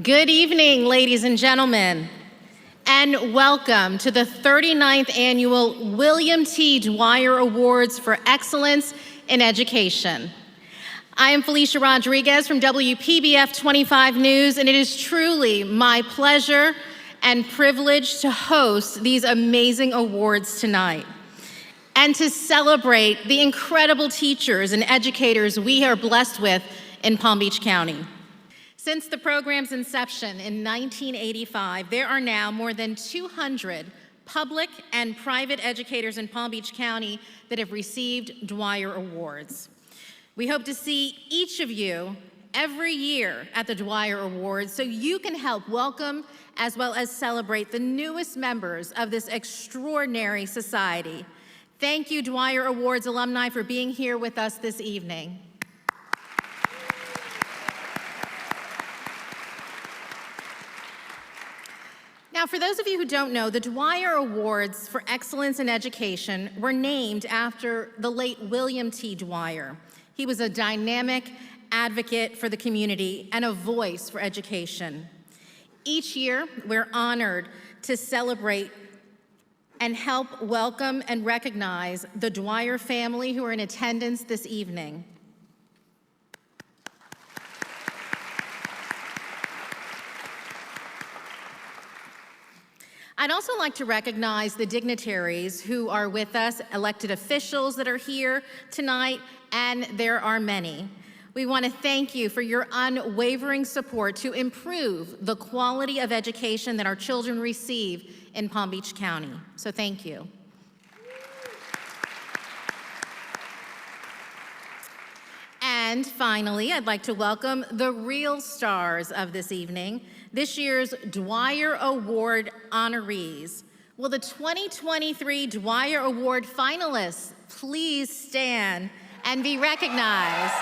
Good evening, ladies and gentlemen, and welcome to the 39th Annual William T. Dwyer Awards for Excellence in Education. I am Felicia Rodriguez from WPBF 25 News, and it is truly my pleasure and privilege to host these amazing awards tonight and to celebrate the incredible teachers and educators we are blessed with in Palm Beach County. Since the program's inception in 1985, there are now more than 200 public and private educators in Palm Beach County that have received Dwyer Awards. We hope to see each of you every year at the Dwyer Awards so you can help welcome as well as celebrate the newest members of this extraordinary society. Thank you, Dwyer Awards alumni, for being here with us this evening. Now, for those of you who don't know, the Dwyer Awards for Excellence in Education were named after the late William T. Dwyer. He was a dynamic advocate for the community and a voice for education. Each year, we're honored to celebrate and help welcome and recognize the Dwyer family who are in attendance this evening. I'd also like to recognize the dignitaries who are with us, elected officials that are here tonight, and there are many. We want to thank you for your unwavering support to improve the quality of education that our children receive in Palm Beach County. So thank you. And finally, I'd like to welcome the real stars of this evening, this year's Dwyer Award honorees. Will the 2023 Dwyer Award finalists please stand and be recognized?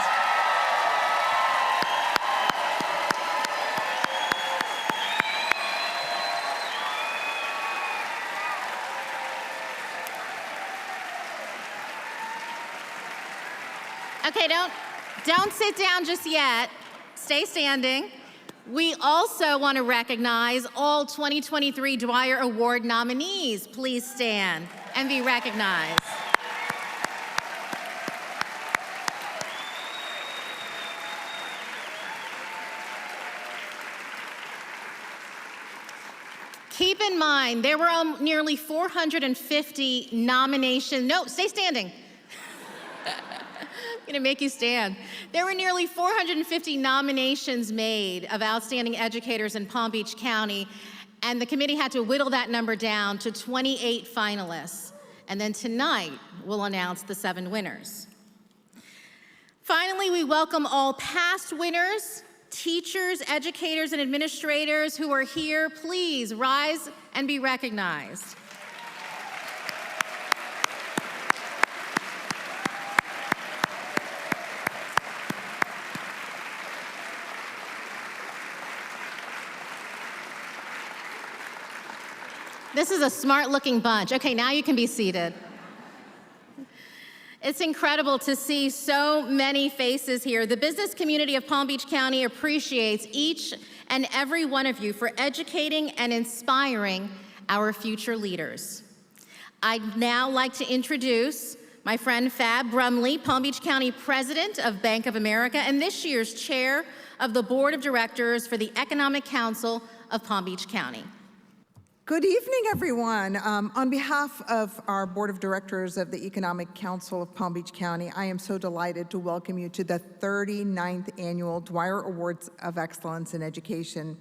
Okay, don't sit down just yet. Stay standing. We also want to recognize all 2023 Dwyer Award nominees. Please stand and be recognized. Keep in mind, there were nearly 450 nominations. No, stay standing. I'm gonna make you stand. There were nearly 450 nominations made of outstanding educators in Palm Beach County, and the committee had to whittle that number down to 28 finalists. And then tonight, we'll announce the 7 winners. Finally, we welcome all past winners, teachers, educators, and administrators who are here. Please rise and be recognized. This is a smart-looking bunch. Okay, now you can be seated. It's incredible to see so many faces here. The business community of Palm Beach County appreciates each and every one of you for educating and inspiring our future leaders. I'd now like to introduce my friend Fab Brumley, Palm Beach County President of Bank of America and this year's Chair of the Board of Directors for the Economic Council of Palm Beach County. Good evening, everyone. On behalf of our Board of Directors of the Economic Council of Palm Beach County, I am so delighted to welcome you to the 39th Annual Dwyer Awards of Excellence in Education.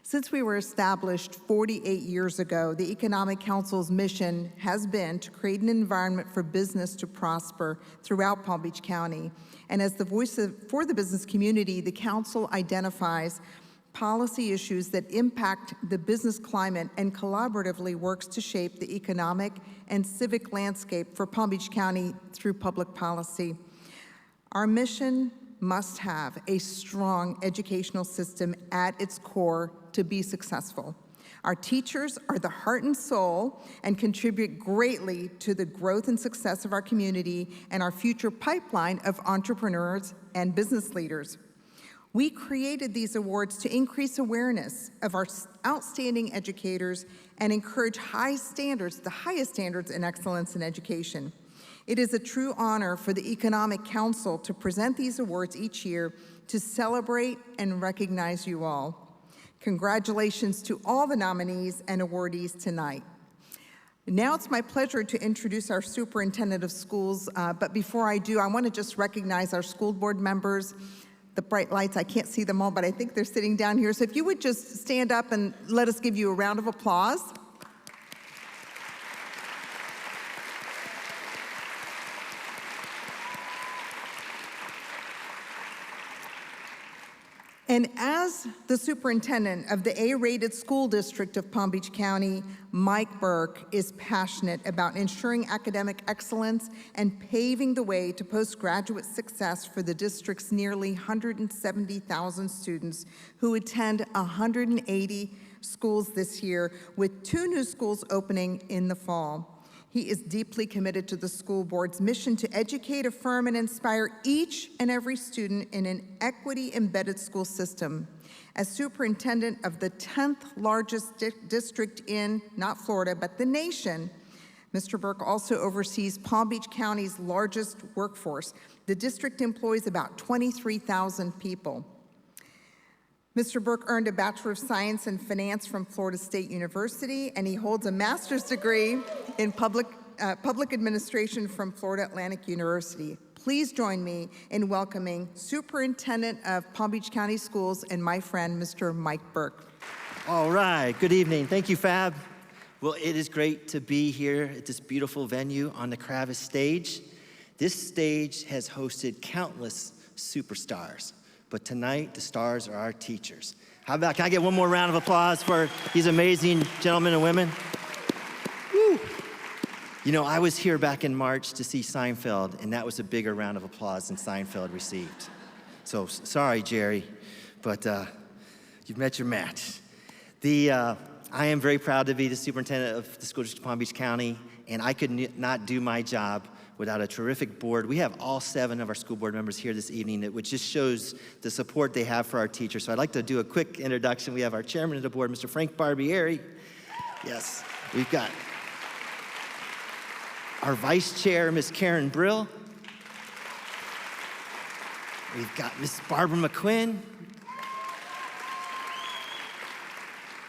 Since we were established 48 years ago, the Economic Council's mission has been to create an environment for business to prosper throughout Palm Beach County. And as the voice for the business community, the Council identifies policy issues that impact the business climate and collaboratively works to shape the economic and civic landscape for Palm Beach County through public policy. Our mission must have a strong educational system at its core to be successful. Our teachers are the heart and soul and contribute greatly to the growth and success of our community and our future pipeline of entrepreneurs and business leaders. We created these awards to increase awareness of our outstanding educators and encourage high standards, the highest standards in excellence in education. It is a true honor for the Economic Council to present these awards each year to celebrate and recognize you all. Congratulations to all the nominees and awardees tonight. Now it's my pleasure to introduce our superintendent of schools, but before I do, I want to just recognize our school board members. The bright lights, I can't see them all, but I think they're sitting down here. So if you would just stand up and let us give you a round of applause. And as the superintendent of the A-rated school district of Palm Beach County, Mike Burke is passionate about ensuring academic excellence and paving the way to postgraduate success for the district's nearly 170,000 students who attend 180 schools this year, with 2 new schools opening in the fall. He is deeply committed to the school board's mission to educate, affirm, and inspire each and every student in an equity-embedded school system. As superintendent of the 10th largest district in, not Florida, but the nation, Mr. Burke also oversees Palm Beach County's largest workforce. The district employs about 23,000 people. Mr. Burke earned a Bachelor of Science in Finance from Florida State University, and he holds a master's degree in public administration from Florida Atlantic University. Please join me in welcoming Superintendent of Palm Beach County Schools and my friend, Mr. Mike Burke. All right, good evening. Thank you, Fab. Well, it is great to be here at this beautiful venue on the Kravis stage. This stage has hosted countless superstars. But tonight, the stars are our teachers. How about, can I get one more round of applause for these amazing gentlemen and women? Woo. You know, I was here back in March to see Seinfeld, and that was a bigger round of applause than Seinfeld received. So sorry, Jerry, but you've met your match. I am very proud to be the superintendent of the school district of Palm Beach County, and I could not do my job without a terrific board. We have all 7 of our school board members here this evening, which just shows the support they have for our teachers. So I'd like to do a quick introduction. We have our chairman of the board, Mr. Frank Barbieri. Yes, we've got our vice chair, Ms. Karen Brill. We've got Ms. Barbara McQuinn,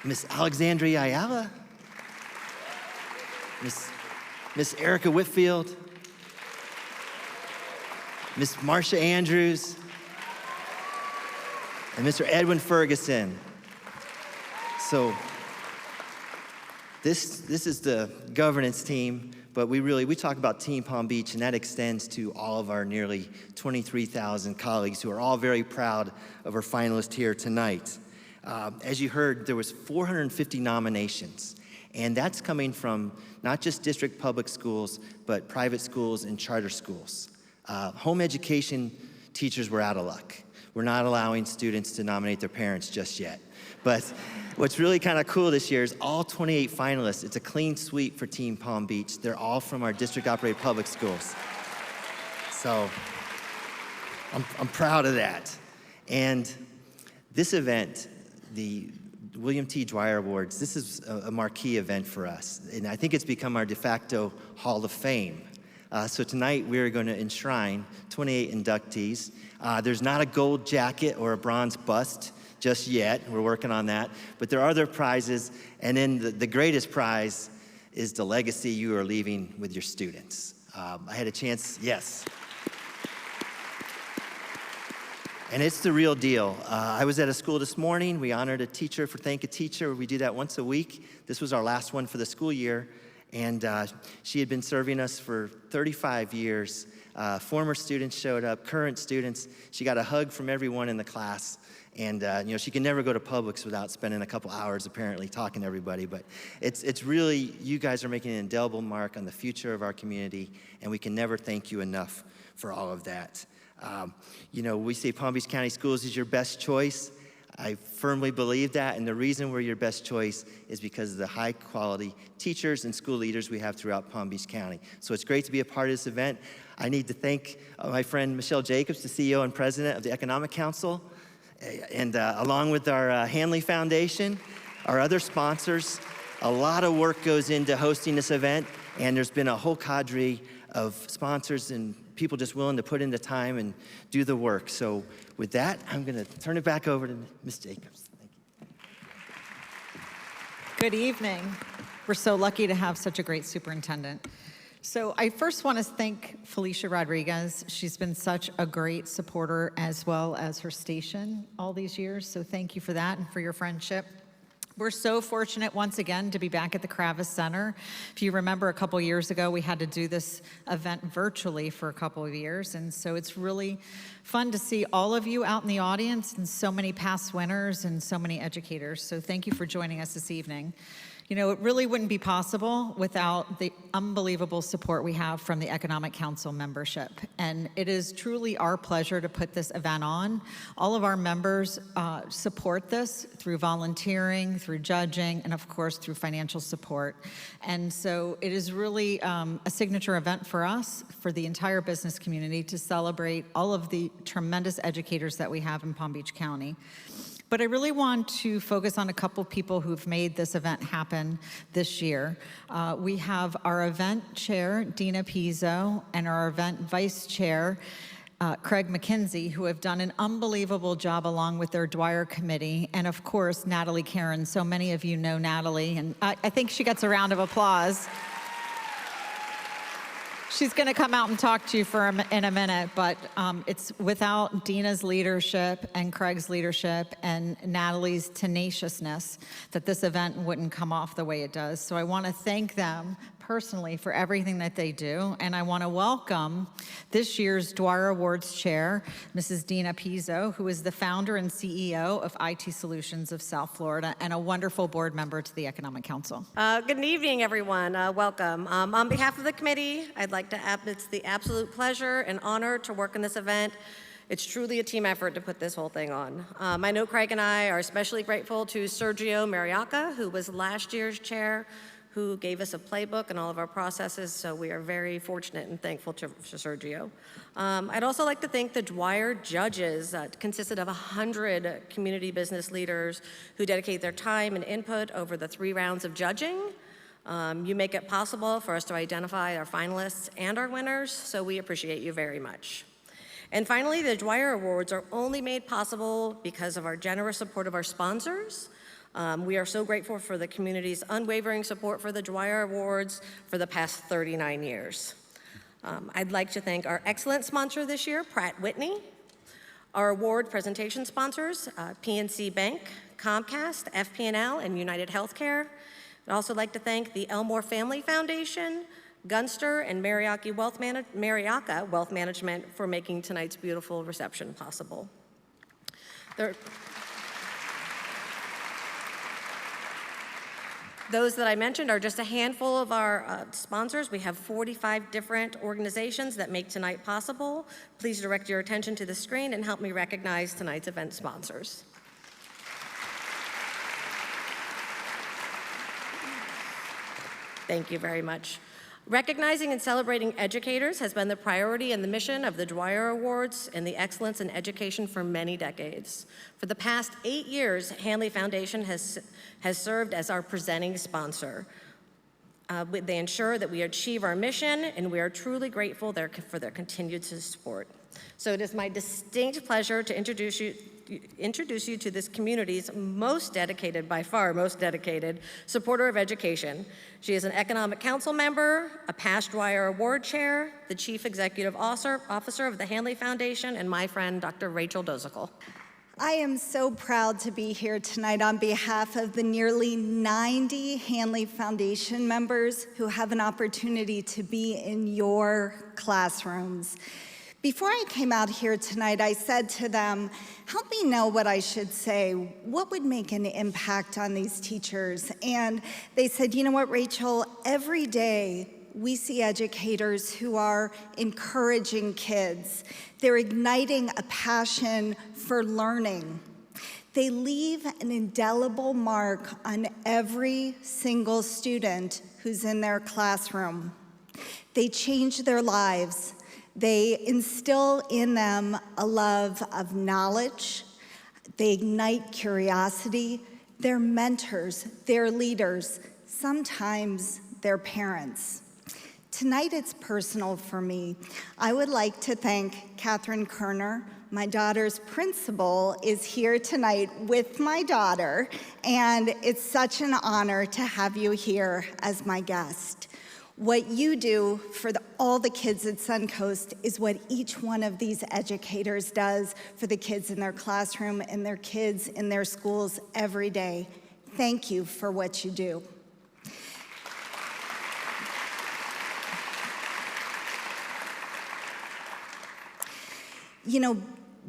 Ms. Alexandria Ayala, Ms. Erica Whitfield, Ms. Marcia Andrews, and Mr. Edwin Ferguson. So this is the governance team, but we talk about Team Palm Beach, and that extends to all of our nearly 23,000 colleagues who are all very proud of our finalists here tonight. As you heard, there was 450 nominations, and that's coming from not just district public schools, but private schools and charter schools. Home education teachers were out of luck. We're not allowing students to nominate their parents just yet. But what's really kind of cool this year is all 28 finalists, it's a clean sweep for Team Palm Beach. They're all from our district-operated public schools. So I'm proud of that. And this event, the William T. Dwyer Awards, this is a marquee event for us. And I think it's become our de facto Hall of Fame. So tonight we're going to enshrine 28 inductees. There's not a gold jacket or a bronze bust just yet. We're working on that. But there are other prizes. And then the greatest prize is the legacy you are leaving with your students. I had a chance, yes. And it's the real deal. I was at a school this morning. We honored a teacher for Thank a Teacher. We do that once a week. This was our last one for the school year. And she had been serving us for 35 years. Former students showed up, current students. She got a hug from everyone in the class. And you know, she can never go to Publix without spending a couple hours apparently talking to everybody. But it's really, you guys are making an indelible mark on the future of our community, and we can never thank you enough for all of that. You know, we say Palm Beach County Schools is your best choice. I firmly believe that, and the reason we're your best choice is because of the high quality teachers and school leaders we have throughout Palm Beach County. So it's great to be a part of this event. I need to thank my friend Michelle Jacobs, the CEO and president of the Economic Council, And along with our Hanley Foundation, our other sponsors, a lot of work goes into hosting this event, and there's been a whole cadre of sponsors and people just willing to put in the time and do the work. So with that, I'm going to turn it back over to Ms. Jacobs. Thank you. Good evening. We're so lucky to have such a great superintendent. So I first want to thank Felicia Rodriguez. She's been such a great supporter as well as her station all these years. So thank you for that and for your friendship. We're so fortunate once again to be back at the Kravis Center. If you remember a couple years ago, we had to do this event virtually for a couple of years. And so it's really fun to see all of you out in the audience and so many past winners and so many educators. So thank you for joining us this evening. You know, it really wouldn't be possible without the unbelievable support we have from the Economic Council membership. And it is truly our pleasure to put this event on. All of our members support this through volunteering, through judging, and of course through financial support. And so it is really a signature event for us, for the entire business community, to celebrate all of the tremendous educators that we have in Palm Beach County. But I really want to focus on a couple people who've made this event happen this year. We have our event chair, Dina Pizzo, and our event vice chair, Craig McKenzie, who have done an unbelievable job along with their Dwyer committee, and of course, Natalie Karen. So many of you know Natalie, and I think she gets a round of applause. She's going to come out and talk to you in a minute, but it's without Dina's leadership and Craig's leadership and Natalie's tenaciousness that this event wouldn't come off the way it does. So I want to thank them personally for everything that they do, and I want to welcome this year's Dwyer Awards Chair, Mrs. Dina Pizzo, who is the founder and CEO of IT Solutions of South Florida and a wonderful board member to the Economic Council. Good evening, everyone. Welcome. On behalf of the committee, I'd like to it's the absolute pleasure and honor to work in this event. It's truly a team effort to put this whole thing on. I know Craig and I are especially grateful to Sergio Mariaca, who was last year's chair, who gave us a playbook and all of our processes, so we are very fortunate and thankful to Sergio. I'd also like to thank the Dwyer judges, consisted of 100 community business leaders who dedicate their time and input over the 3 rounds of judging. You make it possible for us to identify our finalists and our winners, so we appreciate you very much. And finally, the Dwyer Awards are only made possible because of our generous support of our sponsors. We are so grateful for the community's unwavering support for the Dwyer Awards for the past 39 years. I'd like to thank our excellent sponsor this year, Pratt Whitney, our award presentation sponsors, PNC Bank, Comcast, FP&L, and United Healthcare. I'd also like to thank the Elmore Family Foundation, Gunster, and Mariaca Wealth Management for making tonight's beautiful reception possible. Those that I mentioned are just a handful of our sponsors. We have 45 different organizations that make tonight possible. Please direct your attention to the screen and help me recognize tonight's event sponsors. Thank you very much. Recognizing and celebrating educators has been the priority and the mission of the Dwyer Awards and the Excellence in Education for many decades. For the past 8 years, Hanley Foundation has served as our presenting sponsor. They ensure that we achieve our mission, and we are truly grateful for their continued support. So it is my distinct pleasure to introduce you to this community's most dedicated, by far most dedicated, supporter of education. She is an Economic Council member, a past Dwyer Award Chair, the Chief Executive Officer of the Hanley Foundation, and my friend, Dr. Rachel Dozical. I am so proud to be here tonight on behalf of the nearly 90 Hanley Foundation members who have an opportunity to be in your classrooms. Before I came out here tonight, I said to them, help me know what I should say. What would make an impact on these teachers? And they said, you know what, Rachel, every day we see educators who are encouraging kids. They're igniting a passion for learning. They leave an indelible mark on every single student who's in their classroom. They change their lives. They instill in them a love of knowledge. They ignite curiosity. They're mentors, they're leaders, sometimes they're parents. Tonight it's personal for me. I would like to thank Catherine Kerner. My daughter's principal is here tonight with my daughter, and it's such an honor to have you here as my guest. What you do for all the kids at Suncoast is what each one of these educators does for the kids in their classroom and their kids in their schools every day. Thank you for what you do. You know,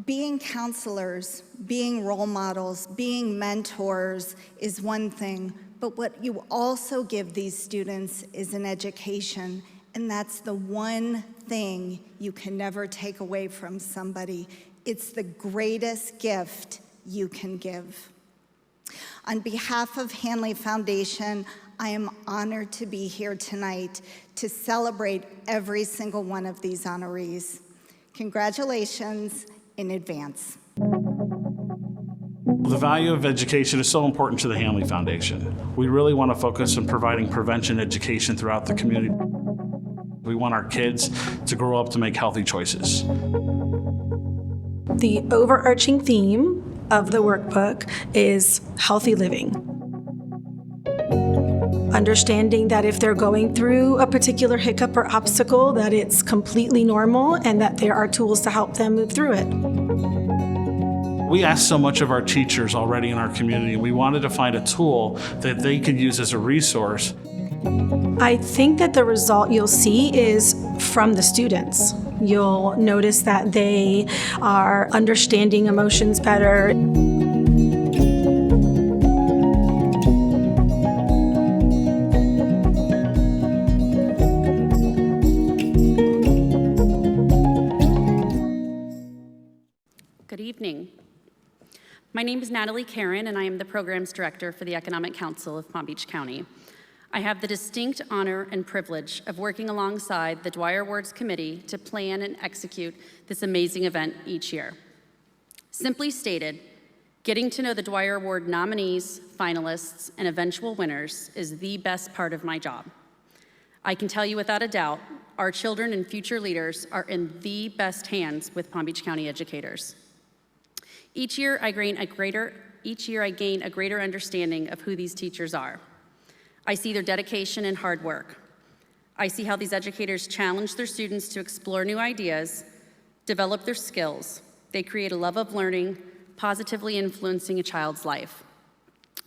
being counselors, being role models, being mentors is one thing, but what you also give these students is an education, and that's the one thing you can never take away from somebody. It's the greatest gift you can give. On behalf of Hanley Foundation, I am honored to be here tonight to celebrate every single one of these honorees. Congratulations in advance. The value of education is so important to the Hanley Foundation. We really want to focus on providing prevention education throughout the community. We want our kids to grow up to make healthy choices. The overarching theme of the workbook is healthy living. Understanding that if they're going through a particular hiccup or obstacle, that it's completely normal and that there are tools to help them move through it. We ask so much of our teachers already in our community, and we wanted to find a tool that they could use as a resource. I think that the result you'll see is from the students. You'll notice that they are understanding emotions better. Good evening. My name is Natalie Karen, and I am the Programs Director for the Economic Council of Palm Beach County. I have the distinct honor and privilege of working alongside the Dwyer Awards Committee to plan and execute this amazing event each year. Simply stated, getting to know the Dwyer Award nominees, finalists, and eventual winners is the best part of my job. I can tell you without a doubt, our children and future leaders are in the best hands with Palm Beach County educators. Each year I gain a greater understanding of who these teachers are. I see their dedication and hard work. I see how these educators challenge their students to explore new ideas, develop their skills. They create a love of learning, positively influencing a child's life.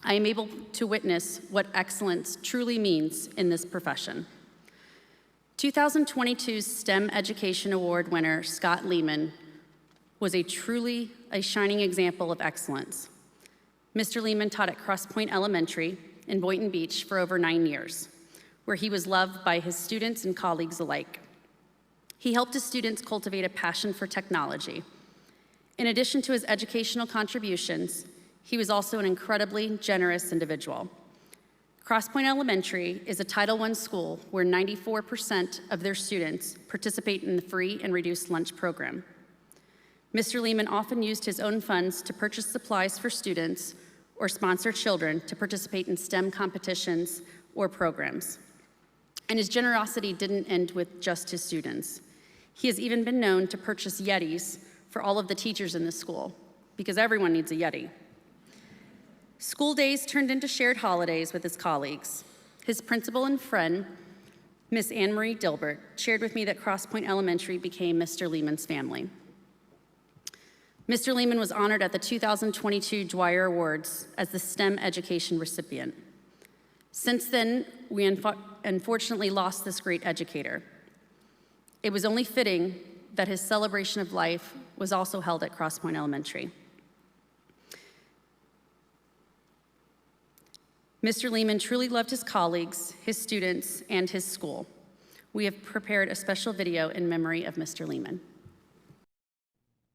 I am able to witness what excellence truly means in this profession. 2022's STEM Education Award winner, Scott Lehman, was truly a shining example of excellence. Mr. Lehman taught at Cross Point Elementary in Boynton Beach for over 9 years, where he was loved by his students and colleagues alike. He helped his students cultivate a passion for technology. In addition to his educational contributions, he was also an incredibly generous individual. Cross Point Elementary is a Title I school where 94% of their students participate in the free and reduced lunch program. Mr. Lehman often used his own funds to purchase supplies for students or sponsor children to participate in STEM competitions or programs. And his generosity didn't end with just his students. He has even been known to purchase Yetis for all of the teachers in the school, because everyone needs a Yeti. School days turned into shared holidays with his colleagues. His principal and friend, Miss Anne Marie Dilbert, shared with me that Cross Point Elementary became Mr. Lehman's family. Mr. Lehman was honored at the 2022 Dwyer Awards as the STEM education recipient. Since then, we unfortunately lost this great educator. It was only fitting that his celebration of life was also held at Cross Point Elementary. Mr. Lehman truly loved his colleagues, his students, and his school. We have prepared a special video in memory of Mr. Lehman.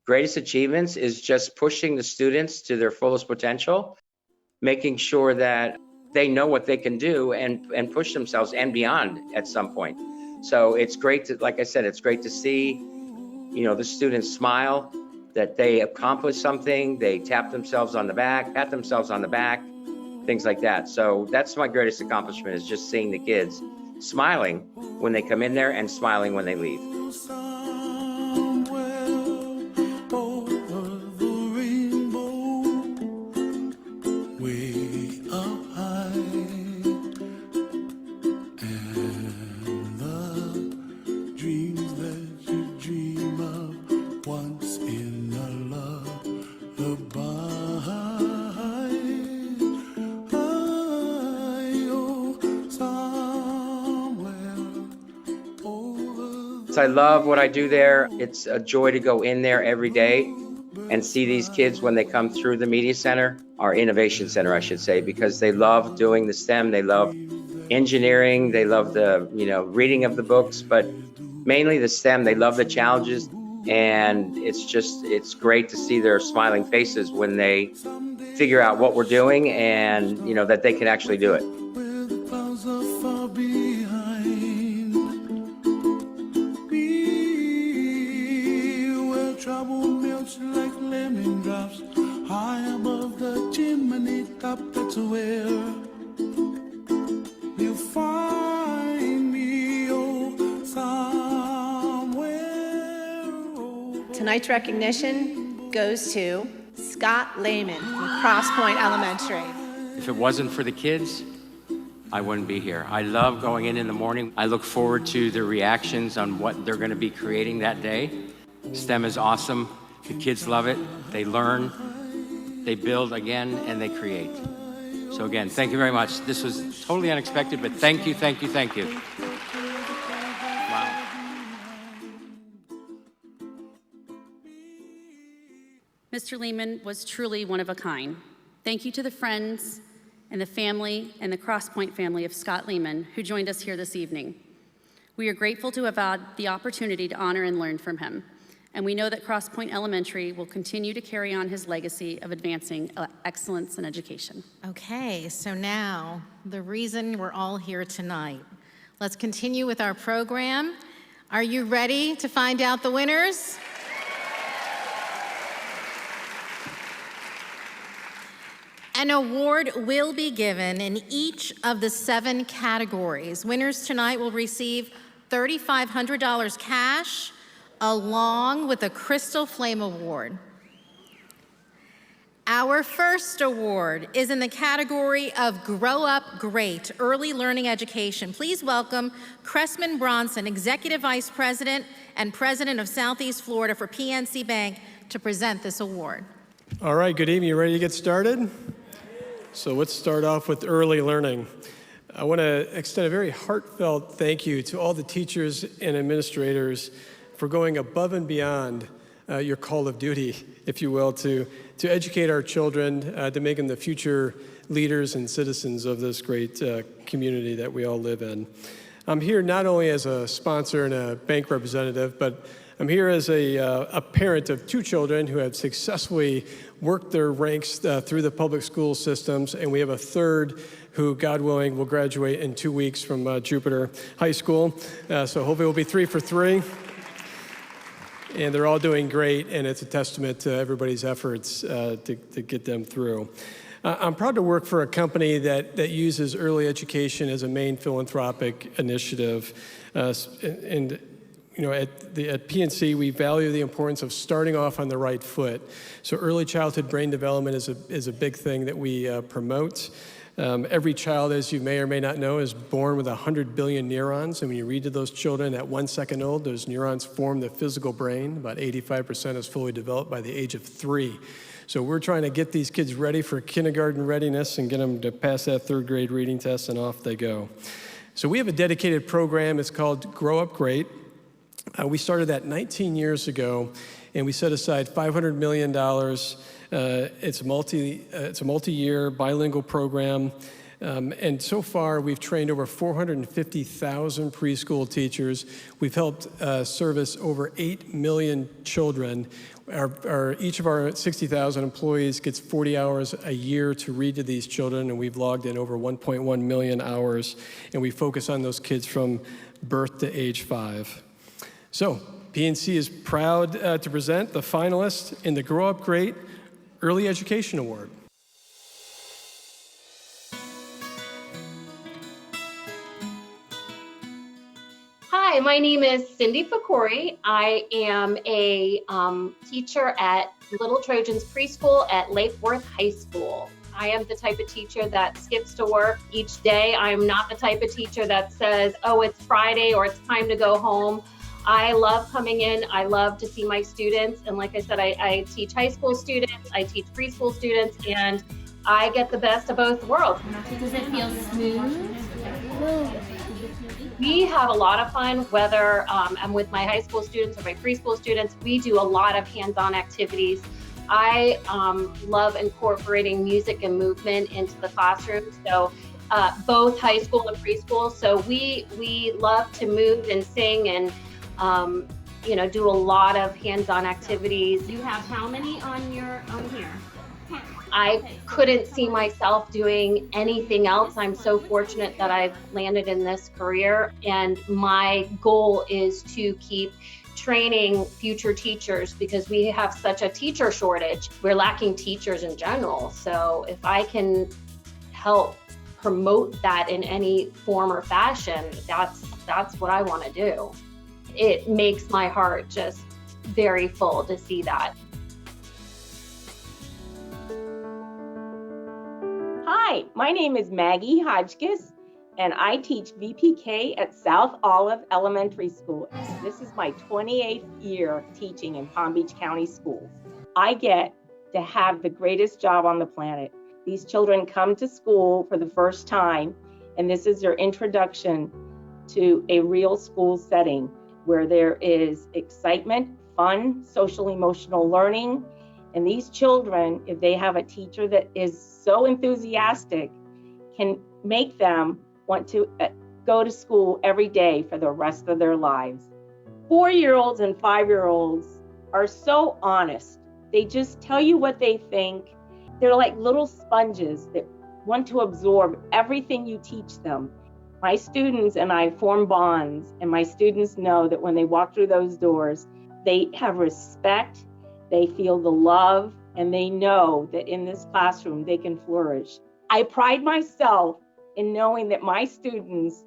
Greatest achievements is just pushing the students to their fullest potential, making sure that they know what they can do and push themselves and beyond at some point. So it's great to, like I said, it's great to see, the students smile that they accomplished something, they tap themselves on the back, pat themselves on the back, things like that. So that's my greatest accomplishment, is just seeing the kids smiling when they come in there and smiling when they leave. I love what I do there. It's a joy to go in there every day and see these kids when they come through the media center, our innovation center, I should say, because they love doing the STEM. They love engineering. They love the, reading of the books, but mainly the STEM. They love the challenges. And it's great to see their smiling faces when they figure out what we're doing and, that they can actually do it. Like lemon drops high above the chimney top. That's where you find me, oh, somewhere. Tonight's recognition goes to Scott Lehman from Cross Point Elementary. If it wasn't for the kids, I wouldn't be here. I love going in the morning. I look forward to the reactions on what they're going to be creating that day. STEM is awesome. The kids love it. They learn, they build again, and they create. So again, thank you very much. This was totally unexpected, but thank you, thank you, thank you. Wow. Mr. Lehman was truly one of a kind. Thank you to the friends and the family and the Cross Point family of Scott Lehman who joined us here this evening. We are grateful to have had the opportunity to honor and learn from him. And we know that Cross Point Elementary will continue to carry on his legacy of advancing excellence in education. Okay, so now the reason we're all here tonight. Let's continue with our program. Are you ready to find out the winners? An award will be given in each of the 7 categories. Winners tonight will receive $3,500 cash, along with a Crystal Flame Award. Our first award is in the category of Grow Up Great, Early Learning Education. Please welcome Cressman Bronson, Executive Vice President and President of Southeast Florida for PNC Bank, to present this award. All right, good evening. You ready to get started? So let's start off with early learning. I want to extend a very heartfelt thank you to all the teachers and administrators for going above and beyond your call of duty, if you will, to educate our children, to make them the future leaders and citizens of this great community that we all live in. I'm here not only as a sponsor and a bank representative, but I'm here as a parent of 2 children who have successfully worked their ranks through the public school systems, and we have a third who, God willing, will graduate in 2 weeks from Jupiter High School. So hopefully we'll be 3 for 3. And they're all doing great, and it's a testament to everybody's efforts to get them through. I'm proud to work for a company that uses early education as a main philanthropic initiative. And at PNC, we value the importance of starting off on the right foot. So early childhood brain development is a big thing that we promote. Every child, as you may or may not know, is born with 100 billion neurons. And when you read to those children at 1 second old, those neurons form the physical brain. About 85% is fully developed by the age of 3. So we're trying to get these kids ready for kindergarten readiness and get them to pass that 3rd grade reading test, and off they go. So we have a dedicated program. It's called Grow Up Great. We started that 19 years ago, and we set aside $500 million. It's a multi-year bilingual program, and so far we've trained over 450,000 preschool teachers. We've helped service over 8 million children. Each of our 60,000 employees gets 40 hours a year to read to these children, and we've logged in over 1.1 million hours, and we focus on those kids from birth to age 5. So PNC is proud to present the finalists in the Grow Up Great Early Education Award. Hi, my name is Cindy Fakori. I am a teacher at Little Trojans Preschool at Lake Worth High School. I am the type of teacher that skips to work each day. I am not the type of teacher that says, oh, it's Friday or it's time to go home. I love coming in. I love to see my students. And like I said, I teach high school students, I teach preschool students, and I get the best of both worlds. Does it feel smooth? We have a lot of fun, whether I'm with my high school students or my preschool students. We do a lot of hands-on activities. I love incorporating music and movement into the classroom. So both high school and preschool. So we love to move and sing and do a lot of hands-on activities. You have how many on here? I couldn't see myself doing anything else. I'm so fortunate that I've landed in this career, and my goal is to keep training future teachers because we have such a teacher shortage. We're lacking teachers in general. So if I can help promote that in any form or fashion, that's what I want to do. It makes my heart just very full to see that. Hi, my name is Maggie Hodgkiss, and I teach VPK at South Olive Elementary School. This is my 28th year teaching in Palm Beach County Schools. I get to have the greatest job on the planet. These children come to school for the first time, and this is their introduction to a real school setting where there is excitement, fun, social emotional learning. And these children, if they have a teacher that is so enthusiastic, can make them want to go to school every day for the rest of their lives. 4-year-olds and 5-year-olds are so honest. They just tell you what they think. They're like little sponges that want to absorb everything you teach them. My students and I form bonds, and my students know that when they walk through those doors, they have respect, they feel the love, and they know that in this classroom they can flourish. I pride myself in knowing that my students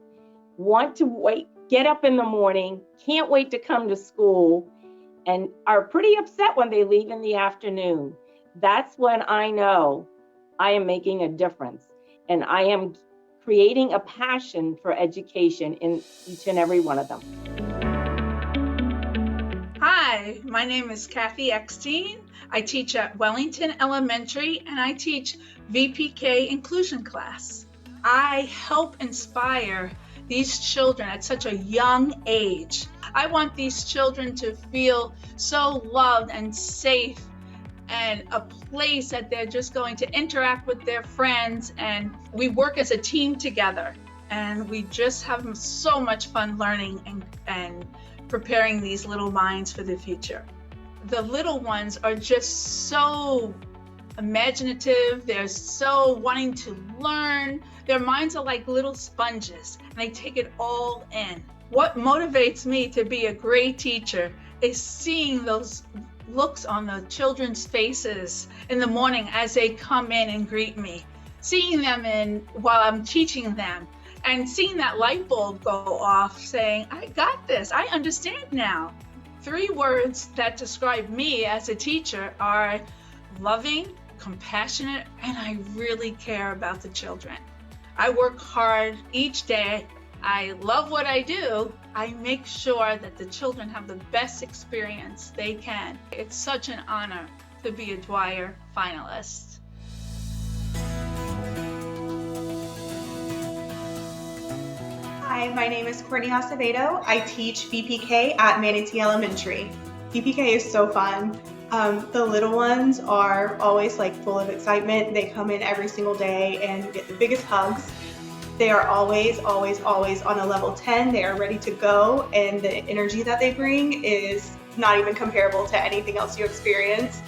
want to get up in the morning, can't wait to come to school, and are pretty upset when they leave in the afternoon. That's when I know I am making a difference, and I am creating a passion for education in each and every one of them. Hi, my name is Kathy Eckstein. I teach at Wellington Elementary, and I teach VPK inclusion class. I help inspire these children at such a young age. I want these children to feel so loved and safe, and a place that they're just going to interact with their friends, and we work as a team together, and we just have so much fun learning and preparing these little minds for the future. The little ones are just so imaginative, they're so wanting to learn. Their minds are like little sponges, and they take it all in. What motivates me to be a great teacher is seeing those looks on the children's faces in the morning as they come in and greet me, seeing them while I'm teaching them, and seeing that light bulb go off saying, I got this, I understand now. 3 words that describe me as a teacher are loving, compassionate, and I really care about the children. I work hard each day. I love what I do. I make sure that the children have the best experience they can. It's such an honor to be a Dwyer finalist. Hi, my name is Courtney Acevedo. I teach VPK at Manatee Elementary. VPK is so fun. The little ones are always full of excitement. They come in every single day and get the biggest hugs. They are always, always, always on a level 10. They are ready to go, and the energy that they bring is not even comparable to anything else you experience.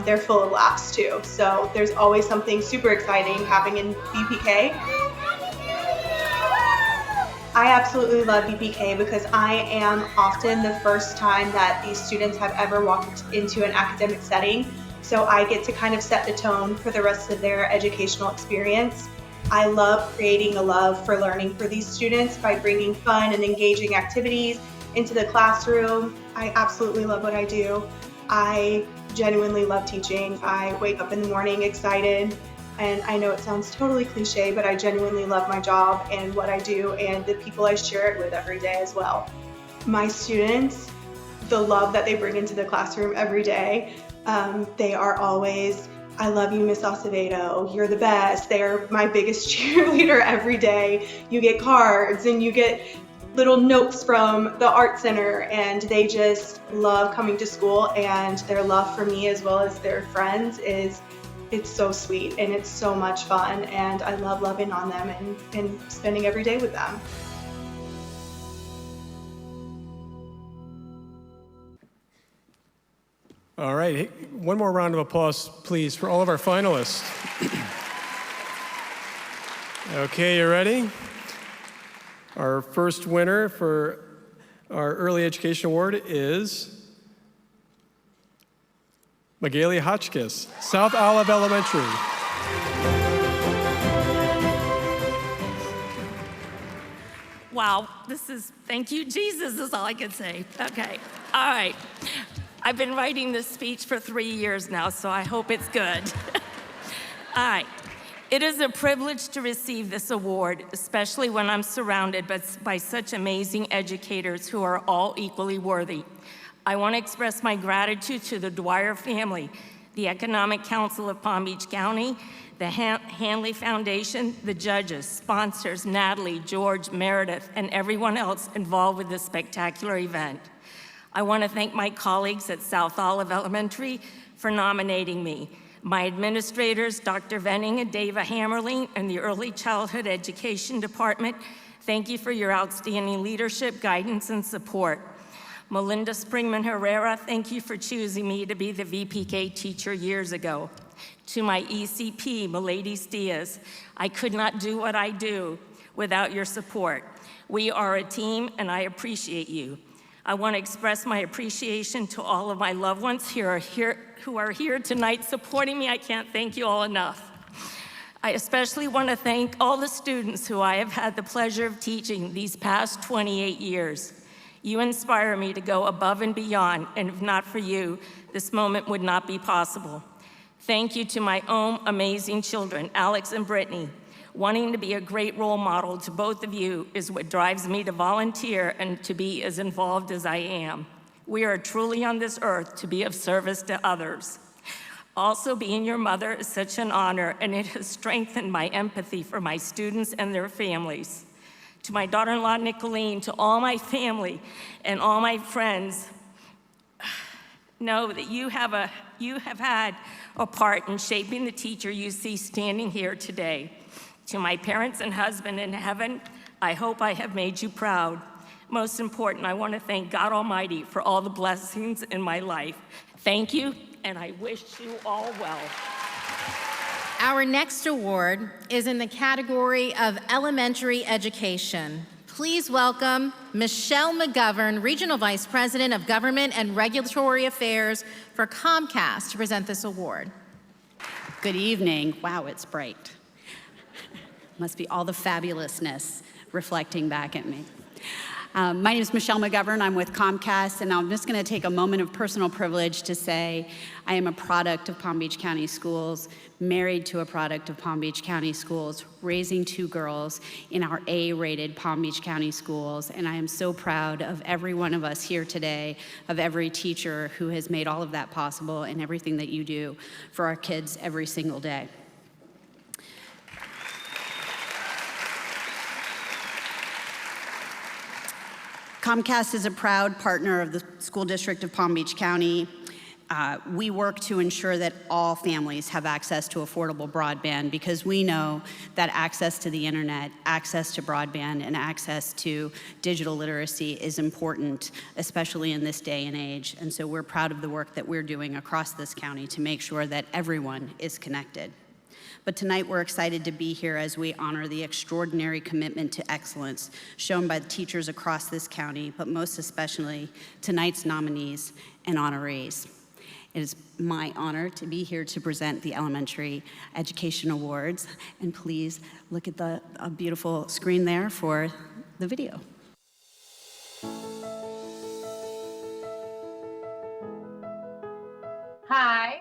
They're full of laughs too. So there's always something super exciting happening in VPK. I absolutely love VPK because I am often the first time that these students have ever walked into an academic setting. So I get to kind of set the tone for the rest of their educational experience. I love creating a love for learning for these students by bringing fun and engaging activities into the classroom. I absolutely love what I do. I genuinely love teaching. I wake up in the morning excited, and I know it sounds totally cliche, but I genuinely love my job and what I do and the people I share it with every day as well. My students, the love that they bring into the classroom every day, they are always, I love you, Miss Acevedo, you're the best. They're my biggest cheerleader every day. You get cards and you get little notes from the art center, and they just love coming to school, and their love for me as well as their friends it's so sweet and it's so much fun, and I love loving on them and spending every day with them. All right, hey, one more round of applause, please, for all of our finalists. Okay, you ready? Our first winner for our Early Education Award is Magali Hotchkiss, South Olive Elementary. Wow, thank you, Jesus, is all I can say. Okay, all right. I've been writing this speech for 3 years now, so I hope it's good. All right. It is a privilege to receive this award, especially when I'm surrounded by such amazing educators who are all equally worthy. I want to express my gratitude to the Dwyer family, the Economic Council of Palm Beach County, the Hanley Foundation, the judges, sponsors, Natalie, George, Meredith, and everyone else involved with this spectacular event. I want to thank my colleagues at South Olive Elementary for nominating me, my administrators, Dr. Venning and Dava Hammerling, and the Early Childhood Education Department. Thank you for your outstanding leadership, guidance, and support. Melinda Springman Herrera, thank you for choosing me to be the VPK teacher years ago. To my ECP, Milady Diaz, I could not do what I do without your support. We are a team, and I appreciate you. I want to express my appreciation to all of my loved ones who are here tonight supporting me. I can't thank you all enough. I especially want to thank all the students who I have had the pleasure of teaching these past 28 years. You inspire me to go above and beyond, and if not for you, this moment would not be possible. Thank you to my own amazing children, Alex and Brittany. Wanting to be a great role model to both of you is what drives me to volunteer and to be as involved as I am. We are truly on this earth to be of service to others. Also, being your mother is such an honor, and it has strengthened my empathy for my students and their families. To my daughter-in-law, Nicolene, to all my family and all my friends, know that you have had a part in shaping the teacher you see standing here today. To my parents and husband in heaven, I hope I have made you proud. Most important, I want to thank God Almighty for all the blessings in my life. Thank you, and I wish you all well. Our next award is in the category of elementary education. Please welcome Michelle McGovern, Regional Vice President of Government and Regulatory Affairs for Comcast, to present this award. Good evening. Wow, it's bright. Must be all the fabulousness reflecting back at me. My name is Michelle McGovern. I'm with Comcast, and I'm just going to take a moment of personal privilege to say I am a product of Palm Beach County Schools, married to a product of Palm Beach County Schools, raising 2 girls in our A-rated Palm Beach County Schools, and I am so proud of every one of us here today, of every teacher who has made all of that possible and everything that you do for our kids every single day. Comcast is a proud partner of the School District of Palm Beach County. We work to ensure that all families have access to affordable broadband because we know that access to the internet, access to broadband, and access to digital literacy is important, especially in this day and age. And so we're proud of the work that we're doing across this county to make sure that everyone is connected. But tonight we're excited to be here as we honor the extraordinary commitment to excellence shown by the teachers across this county, but most especially tonight's nominees and honorees. It is my honor to be here to present the Elementary Education Awards, and please look at the beautiful screen there for the video. Hi,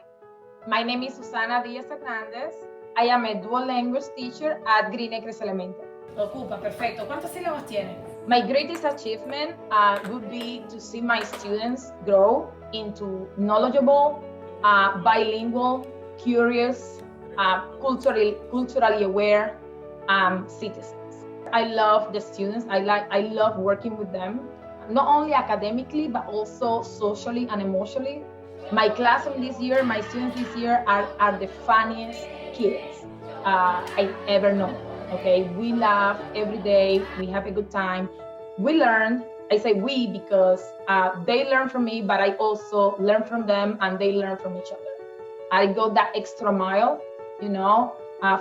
my name is Susana Diaz Hernandez. I am a dual language teacher at Green Acres Elementary. Ocupa, perfecto. ¿Cuántas sílabas tiene? My greatest achievement would be to see my students grow into knowledgeable, bilingual, curious, culturally aware citizens. I love the students. I love working with them, not only academically, but also socially and emotionally. My classroom this year, my students this year are the funniest kids I ever known. Okay, we laugh every day, we have a good time. We learn, I say we because they learn from me, but I also learn from them and they learn from each other. I go that extra mile, you know,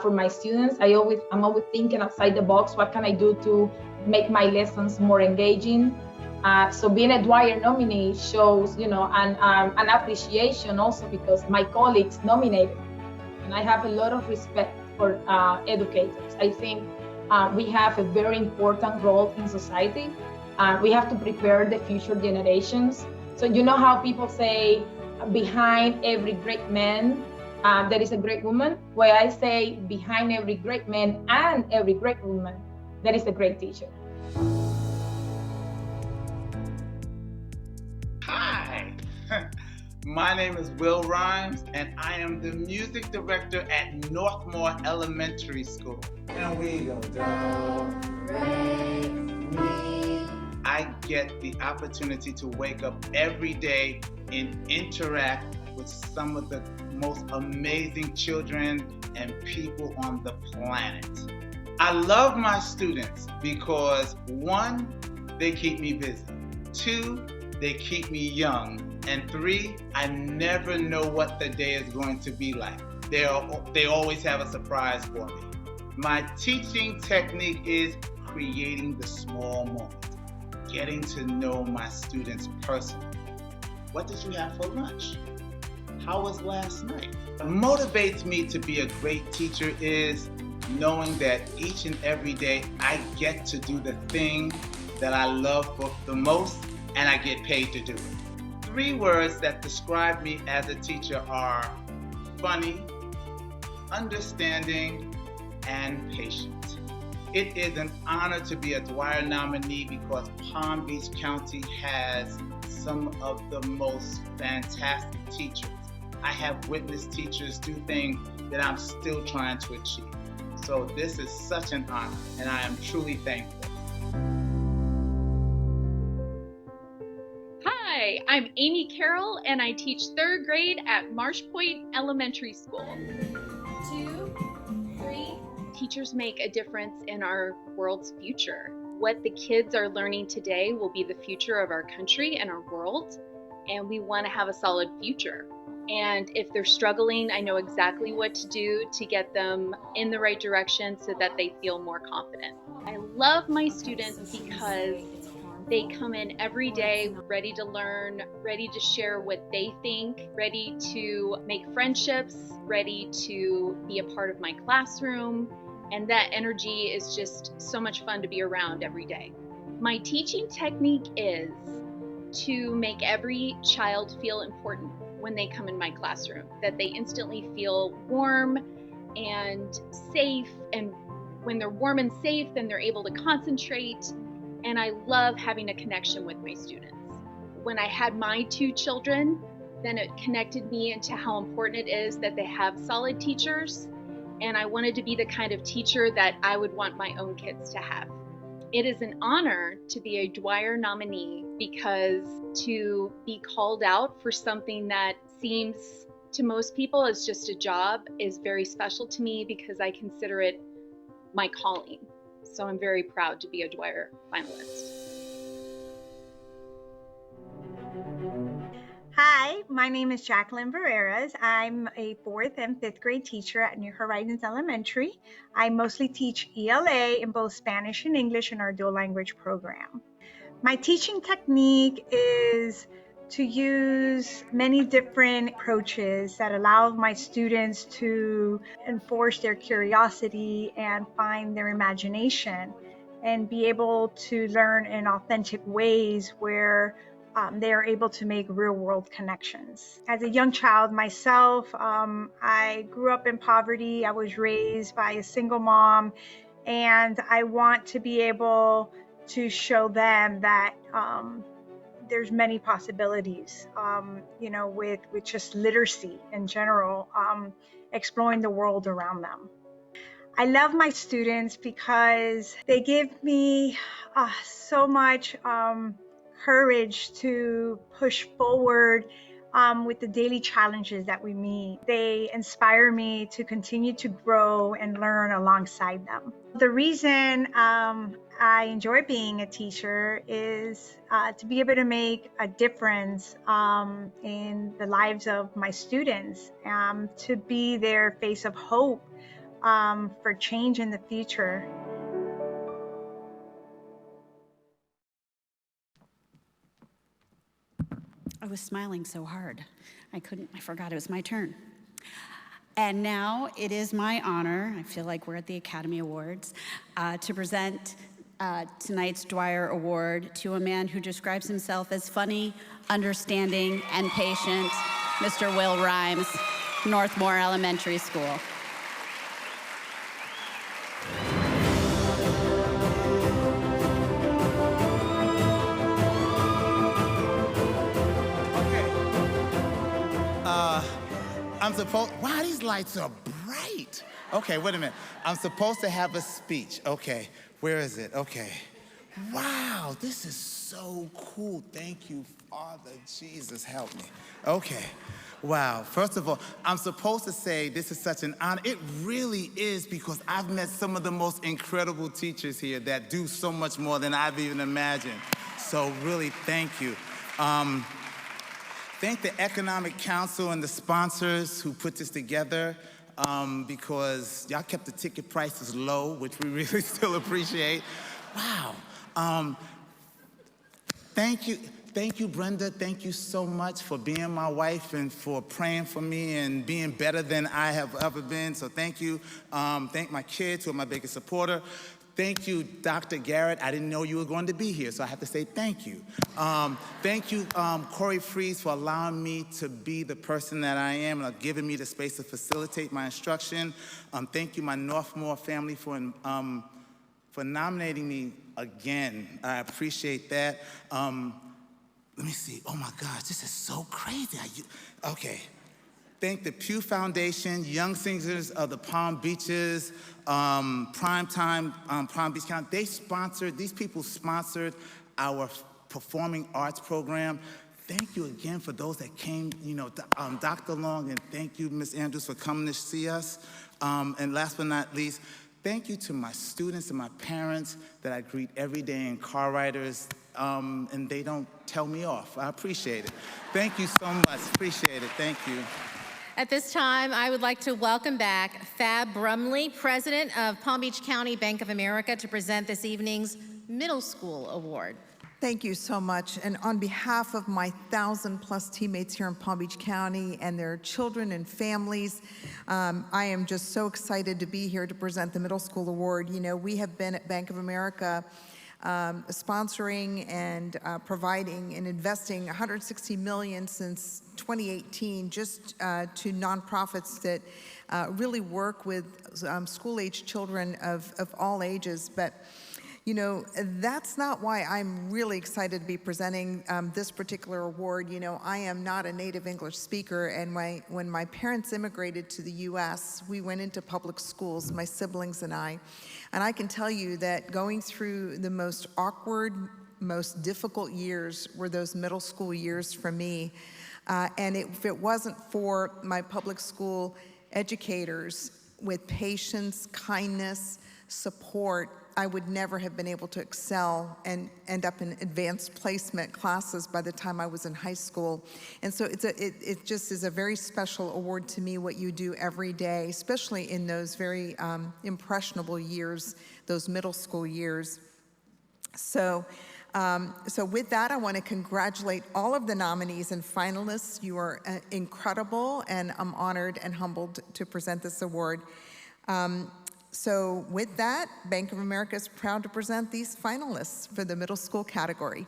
for my students. I'm always thinking outside the box, what can I do to make my lessons more engaging? So being a Dwyer nominee shows, you know, an appreciation also because my colleagues nominated me. And I have a lot of respect for educators. I think we have a very important role in society. We have to prepare the future generations. So you know how people say, behind every great man, there is a great woman? Well, I say behind every great man and every great woman, there is a great teacher. Hi, my name is Will Rhymes, and I am the music director at Northmore Elementary School. And we go do, re, mi. I get the opportunity to wake up every day and interact with some of the most amazing children and people on the planet. I love my students because 1, they keep me busy. 2, they keep me young. And 3, I never know what the day is going to be like. They always have a surprise for me. My teaching technique is creating the small moment, getting to know my students personally. What did you have for lunch? How was last night? What motivates me to be a great teacher is knowing that each and every day I get to do the thing that I love the most, and I get paid to do it. 3 words that describe me as a teacher are funny, understanding, and patient. It is an honor to be a Dwyer nominee because Palm Beach County has some of the most fantastic teachers. I have witnessed teachers do things that I'm still trying to achieve. So this is such an honor, and I am truly thankful. Hi, I'm Amy Carroll, and I teach 3rd grade at Marsh Point Elementary School. 2, 3. Teachers make a difference in our world's future. What the kids are learning today will be the future of our country and our world, and we want to have a solid future. And if they're struggling, I know exactly what to do to get them in the right direction so that they feel more confident. I love my students because they come in every day ready to learn, ready to share what they think, ready to make friendships, ready to be a part of my classroom. And that energy is just so much fun to be around every day. My teaching technique is to make every child feel important when they come in my classroom, that they instantly feel warm and safe. And when they're warm and safe, then they're able to concentrate. And I love having a connection with my students. When I had my 2 children, then it connected me into how important it is that they have solid teachers. And I wanted to be the kind of teacher that I would want my own kids to have. It is an honor to be a Dwyer nominee because to be called out for something that seems to most people as just a job is very special to me because I consider it my calling. So I'm very proud to be a Dwyer finalist. Hi, Hi, my name is Jacqueline Barreras. I'm a 4th and 5th grade teacher at New Horizons Elementary. I mostly teach ELA in both Spanish and English in our dual language program. My teaching technique is to use many different approaches that allow my students to enforce their curiosity and find their imagination and be able to learn in authentic ways where they are able to make real world connections. As a young child myself, I grew up in poverty. I was raised by a single mom, and I want to be able to show them that there's many possibilities, with just literacy in general, exploring the world around them. I love my students because they give me so much courage to push forward with the daily challenges that we meet. They inspire me to continue to grow and learn alongside them. The reason I enjoy being a teacher is to be able to make a difference in the lives of my students, to be their face of hope for change in the future. I was smiling so hard. I forgot it was my turn. And now it is my honor, I feel like we're at the Academy Awards, to present tonight's Dwyer Award to a man who describes himself as funny, understanding, and patient, Mr. Will Rhymes, Northmore Elementary School. I'm supposed, wow, these lights are bright. Okay, wait a minute. I'm supposed to have a speech. Okay, where is it? Okay. Wow, this is so cool. Thank you, Father. Jesus, help me. Okay, wow. First of all, I'm supposed to say this is such an honor. It really is, because I've met some of the most incredible teachers here that do so much more than I've even imagined. So really, thank you. Thank the Economic Council and the sponsors who put this together, because y'all kept the ticket prices low, which we really still appreciate. Wow. Thank you, Brenda. Thank you so much for being my wife and for praying for me and being better than I have ever been. So thank you. Thank my kids, who are my biggest supporter. Thank you, Dr. Garrett. I didn't know you were going to be here, so I have to say thank you. Thank you, Corey Freeze, for allowing me to be the person that I am and giving me the space to facilitate my instruction. Thank you, my Northmore family, for nominating me again. I appreciate that. Let me see. Oh my gosh, this is so crazy. Okay. Thank the Pew Foundation, Young Singers of the Palm Beaches, Primetime Palm Beach County. These people sponsored our performing arts program. Thank you again for those that came, Dr. Long, and thank you, Ms. Andrews, for coming to see us. And last but not least, thank you to my students and my parents that I greet every day in car riders, and they don't tell me off. I appreciate it. Thank you so much. Appreciate it. Thank you. At this time, I would like to welcome back Fab Brumley, President of Palm Beach County Bank of America, to present this evening's Middle School Award. Thank you so much. And on behalf of my 1,000+ teammates here in Palm Beach County and their children and families, I am just so excited to be here to present the Middle School Award. We have been at Bank of America sponsoring and providing and investing $160 million since 2018 just to nonprofits that really work with school-age children of all ages. But that's not why I'm really excited to be presenting this particular award. I am not a native English speaker, and when my parents immigrated to the U.S., we went into public schools, my siblings and I can tell you that going through the most awkward, most difficult years were those middle school years for me. And if it wasn't for my public school educators with patience, kindness, support, I would never have been able to excel and end up in advanced placement classes by the time I was in high school. And so it just is a very special award to me, what you do every day, especially in those very impressionable years, those middle school years. So with that, I want to congratulate all of the nominees and finalists. You are incredible, and I'm honored and humbled to present this award. So with that, Bank of America is proud to present these finalists for the middle school category.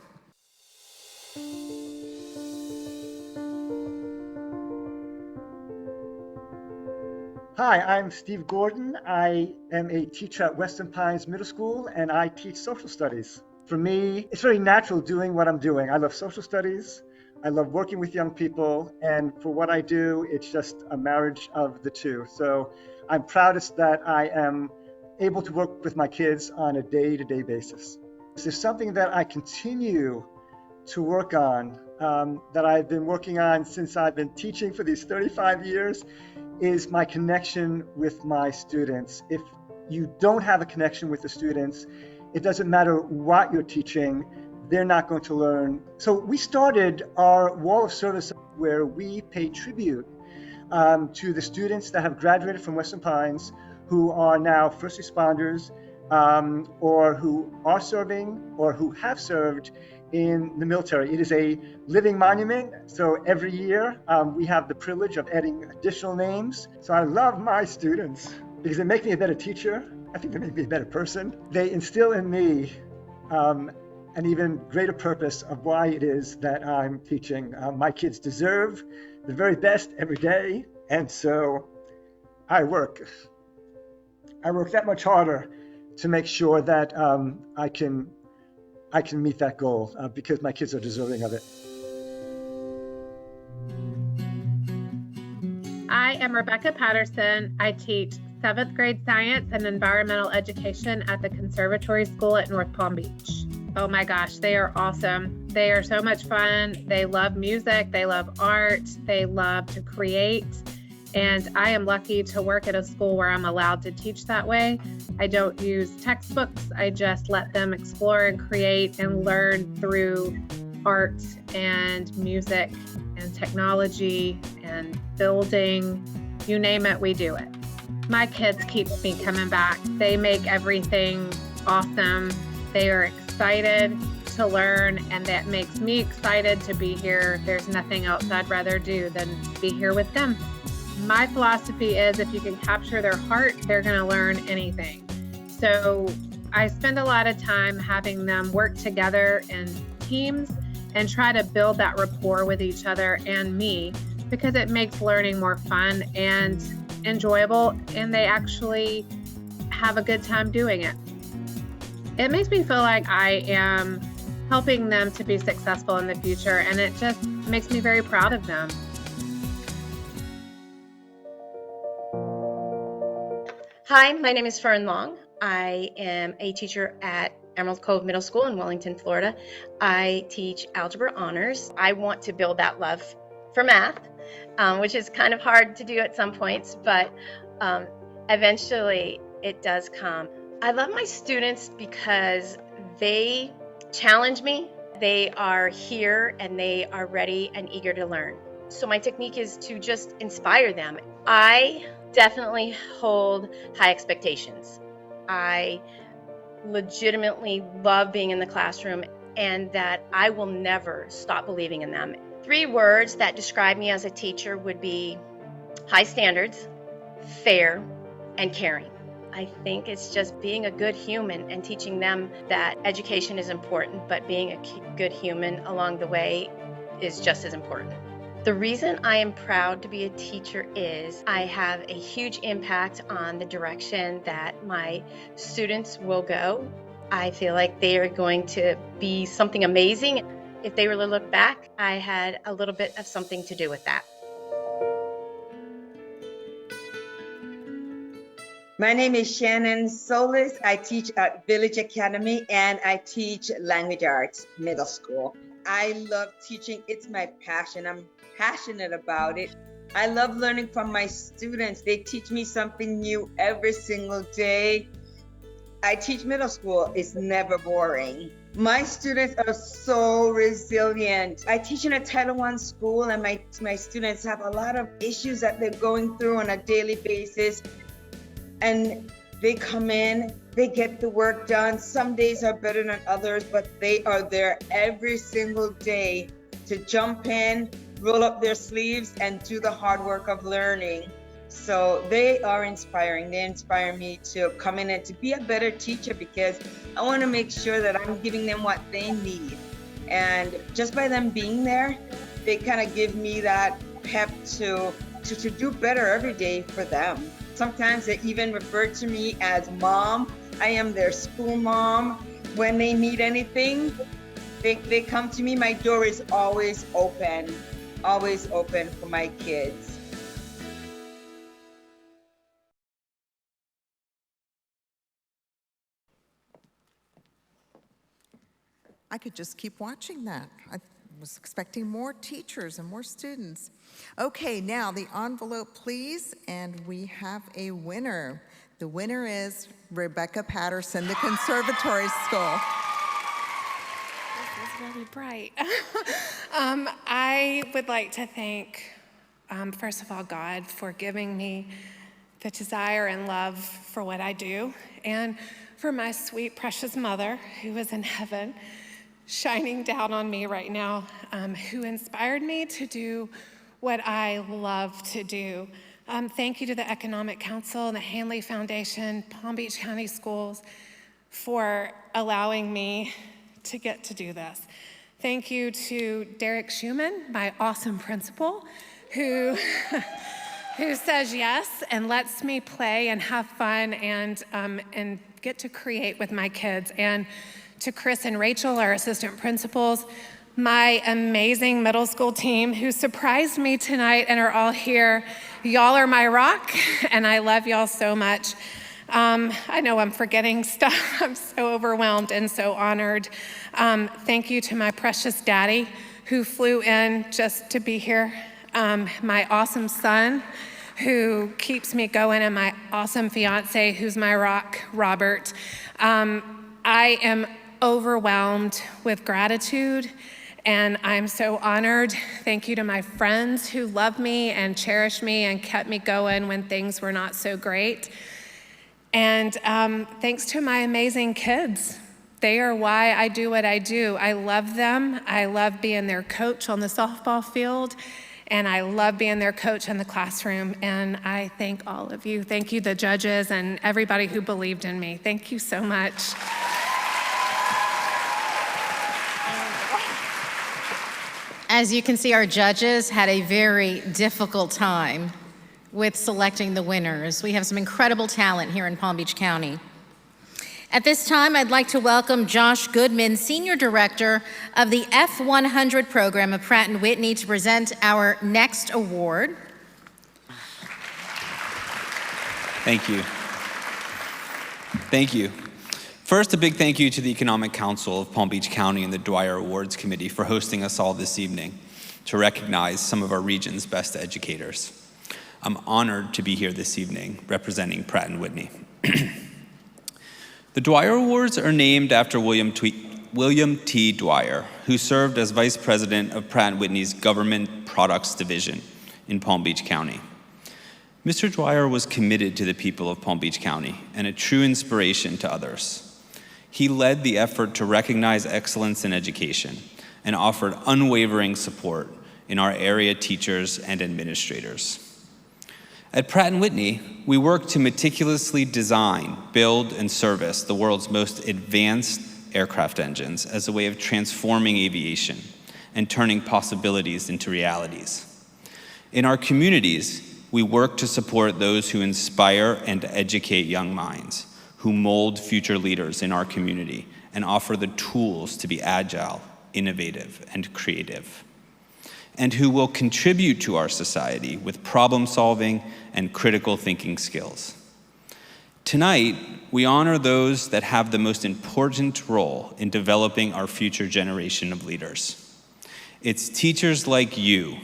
Hi, I'm Steve Gordon. I am a teacher at Western Pines Middle School, and I teach social studies. For me, it's very natural doing what I'm doing. I love social studies. I love working with young people, and for what I do, it's just a marriage of the two. So I'm proudest that I am able to work with my kids on a day-to-day basis. There's something that I continue to work on, that I've been working on since I've been teaching for these 35 years, is my connection with my students. If you don't have a connection with the students, it doesn't matter what you're teaching, they're not going to learn. So we started our Wall of Service where we pay tribute to the students that have graduated from Western Pines who are now first responders, or who are serving or who have served in the military. It is a living monument, so every year we have the privilege of adding additional names. So I love my students because they make me a better teacher. I think they make me a better person. They instill in me an even greater purpose of why it is that I'm teaching. My kids deserve the very best every day, and so I work that much harder to make sure that I can meet that goal because my kids are deserving of it. I am Rebecca Patterson. I teach 7th grade science and environmental education at the Conservatory School at North Palm Beach. Oh my gosh, they are awesome. They are so much fun. They love music, they love art, they love to create. And I am lucky to work at a school where I'm allowed to teach that way. I don't use textbooks. I just let them explore and create and learn through art and music and technology and building. You name it, we do it. My kids keep me coming back. They make everything awesome. They are excited to learn, and that makes me excited to be here. There's nothing else I'd rather do than be here with them. My philosophy is if you can capture their heart, they're going to learn anything. So I spend a lot of time having them work together in teams and try to build that rapport with each other and me, because it makes learning more fun and enjoyable, and they actually have a good time doing it. It makes me feel like I am helping them to be successful in the future, and it just makes me very proud of them. Hi, my name is Fern Long. I am a teacher at Emerald Cove Middle School in Wellington, Florida. I teach algebra honors. I want to build that love for math, which is kind of hard to do at some points, but eventually it does come. I love my students because they challenge me. They are here and they are ready and eager to learn. So my technique is to just inspire them. I definitely hold high expectations. I legitimately love being in the classroom, and that I will never stop believing in them. 3 words that describe me as a teacher would be high standards, fair, and caring. I think it's just being a good human and teaching them that education is important, but being a good human along the way is just as important. The reason I am proud to be a teacher is I have a huge impact on the direction that my students will go. I feel like they are going to be something amazing. If they were to look back, I had a little bit of something to do with that. My name is Shannon Solis. I teach at Village Academy and I teach language arts middle school. I love teaching. It's my passion. I'm passionate about it. I love learning from my students. They teach me something new every single day. I teach middle school. It's never boring. My students are so resilient. I teach in a Title I school, and my students have a lot of issues that they're going through on a daily basis. And they come in, they get the work done. Some days are better than others, but they are there every single day to jump in, roll up their sleeves, and do the hard work of learning. So they are inspiring. They inspire me to come in and to be a better teacher, because I want to make sure that I'm giving them what they need. And just by them being there, they kind of give me that pep to do better every day for them. Sometimes they even refer to me as mom. I am their school mom. When they need anything, they come to me. My door is always open for my kids. I could just keep watching that. I was expecting more teachers and more students. Okay, now the envelope, please, and we have a winner. The winner is Rebecca Patterson, the Conservatory School. This is really bright. I would like to thank, first of all, God for giving me the desire and love for what I do, and for my sweet, precious mother who is in heaven, shining down on me right now, who inspired me to do what I love to do. Thank you to the Economic Council and the Hanley Foundation, Palm Beach County Schools, for allowing me to get to do this. Thank you to Derek Schumann, my awesome principal, who says yes and lets me play and have fun and get to create with my kids. And to Chris and Rachel, our assistant principals, my amazing middle school team who surprised me tonight and are all here. Y'all are my rock, and I love y'all so much. I know I'm forgetting stuff. I'm so overwhelmed and so honored. Thank you to my precious daddy who flew in just to be here. My awesome son who keeps me going, and my awesome fiance who's my rock, Robert. I am overwhelmed with gratitude, and I'm so honored. Thank you to my friends who love me and cherish me and kept me going when things were not so great. And thanks to my amazing kids. They are why I do what I do. I love them. I love being their coach on the softball field, and I love being their coach in the classroom. And I thank all of you. Thank you, the judges, and everybody who believed in me. Thank you so much. As you can see, our judges had a very difficult time with selecting the winners. We have some incredible talent here in Palm Beach County. At this time, I'd like to welcome Josh Goodman, Senior Director of the F100 program of Pratt & Whitney, to present our next award. Thank you. Thank you. First, a big thank you to the Economic Council of Palm Beach County and the Dwyer Awards Committee for hosting us all this evening to recognize some of our region's best educators. I'm honored to be here this evening representing Pratt & Whitney. The Dwyer Awards are named after William T. Dwyer, who served as Vice President of Pratt & Whitney's Government Products Division in Palm Beach County. Mr. Dwyer was committed to the people of Palm Beach County and a true inspiration to others. He led the effort to recognize excellence in education and offered unwavering support in our area teachers and administrators. At Pratt & Whitney, we work to meticulously design, build, and service the world's most advanced aircraft engines as a way of transforming aviation and turning possibilities into realities. In our communities, we work to support those who inspire and educate young minds, who mold future leaders in our community and offer the tools to be agile, innovative, and creative, and who will contribute to our society with problem-solving and critical thinking skills. Tonight, we honor those that have the most important role in developing our future generation of leaders. It's teachers like you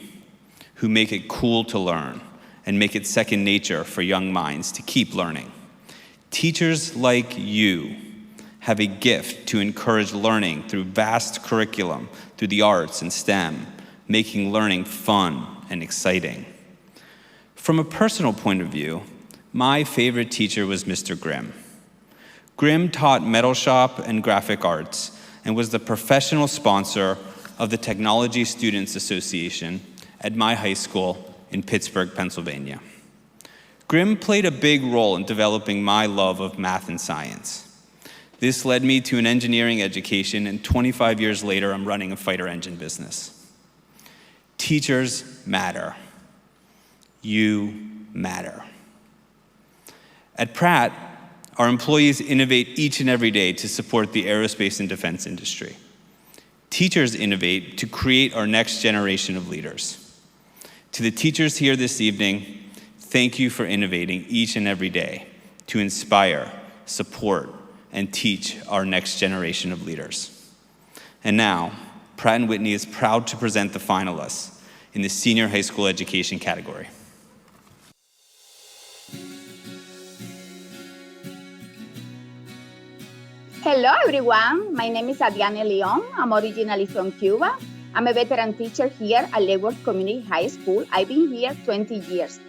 who make it cool to learn and make it second nature for young minds to keep learning. Teachers like you have a gift to encourage learning through vast curriculum, through the arts and STEM, making learning fun and exciting. From a personal point of view, my favorite teacher was Mr. Grimm. Grimm taught metal shop and graphic arts and was the professional sponsor of the Technology Students Association at my high school in Pittsburgh, Pennsylvania. Grimm played a big role in developing my love of math and science. This led me to an engineering education, and 25 years later, I'm running a fighter engine business. Teachers matter. You matter. At Pratt, our employees innovate each and every day to support the aerospace and defense industry. Teachers innovate to create our next generation of leaders. To the teachers here this evening, thank you for innovating each and every day to inspire, support, and teach our next generation of leaders. And now, Pratt & Whitney is proud to present the finalists in the senior high school education category. Hello everyone, my name is Adriana Leon. I'm originally from Cuba. I'm a veteran teacher here at Leavenworth Community High School. I've been here 20 years.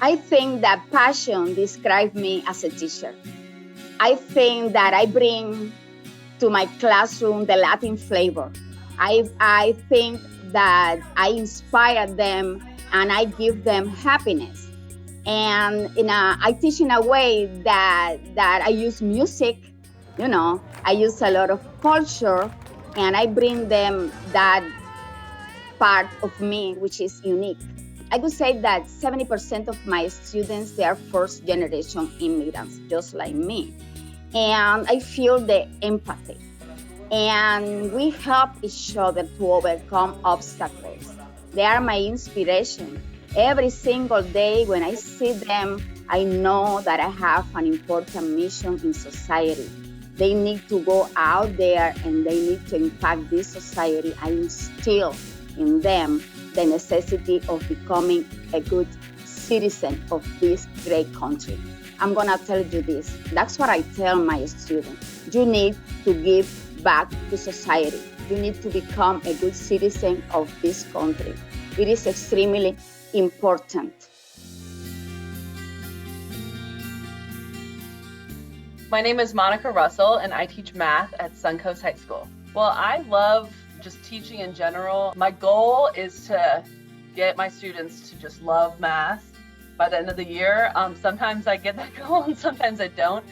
I think that passion describes me as a teacher. I think that I bring to my classroom the Latin flavor. I think that I inspire them and I give them happiness. And I teach in a way that I use music, I use a lot of culture, and I bring them that part of me, which is unique. I would say that 70% of my students, they are first generation immigrants, just like me. And I feel the empathy. And we help each other to overcome obstacles. They are my inspiration. Every single day when I see them, I know that I have an important mission in society. They need to go out there and they need to impact this society. I instill in them the necessity of becoming a good citizen of this great country. I'm gonna tell you this. That's what I tell my students. You need to give back to society. You need to become a good citizen of this country. It is extremely important. My name is Monica Russell and I teach math at Suncoast High School. Well, I love just teaching in general. My goal is to get my students to just love math by the end of the year. Sometimes I get that goal and sometimes I don't.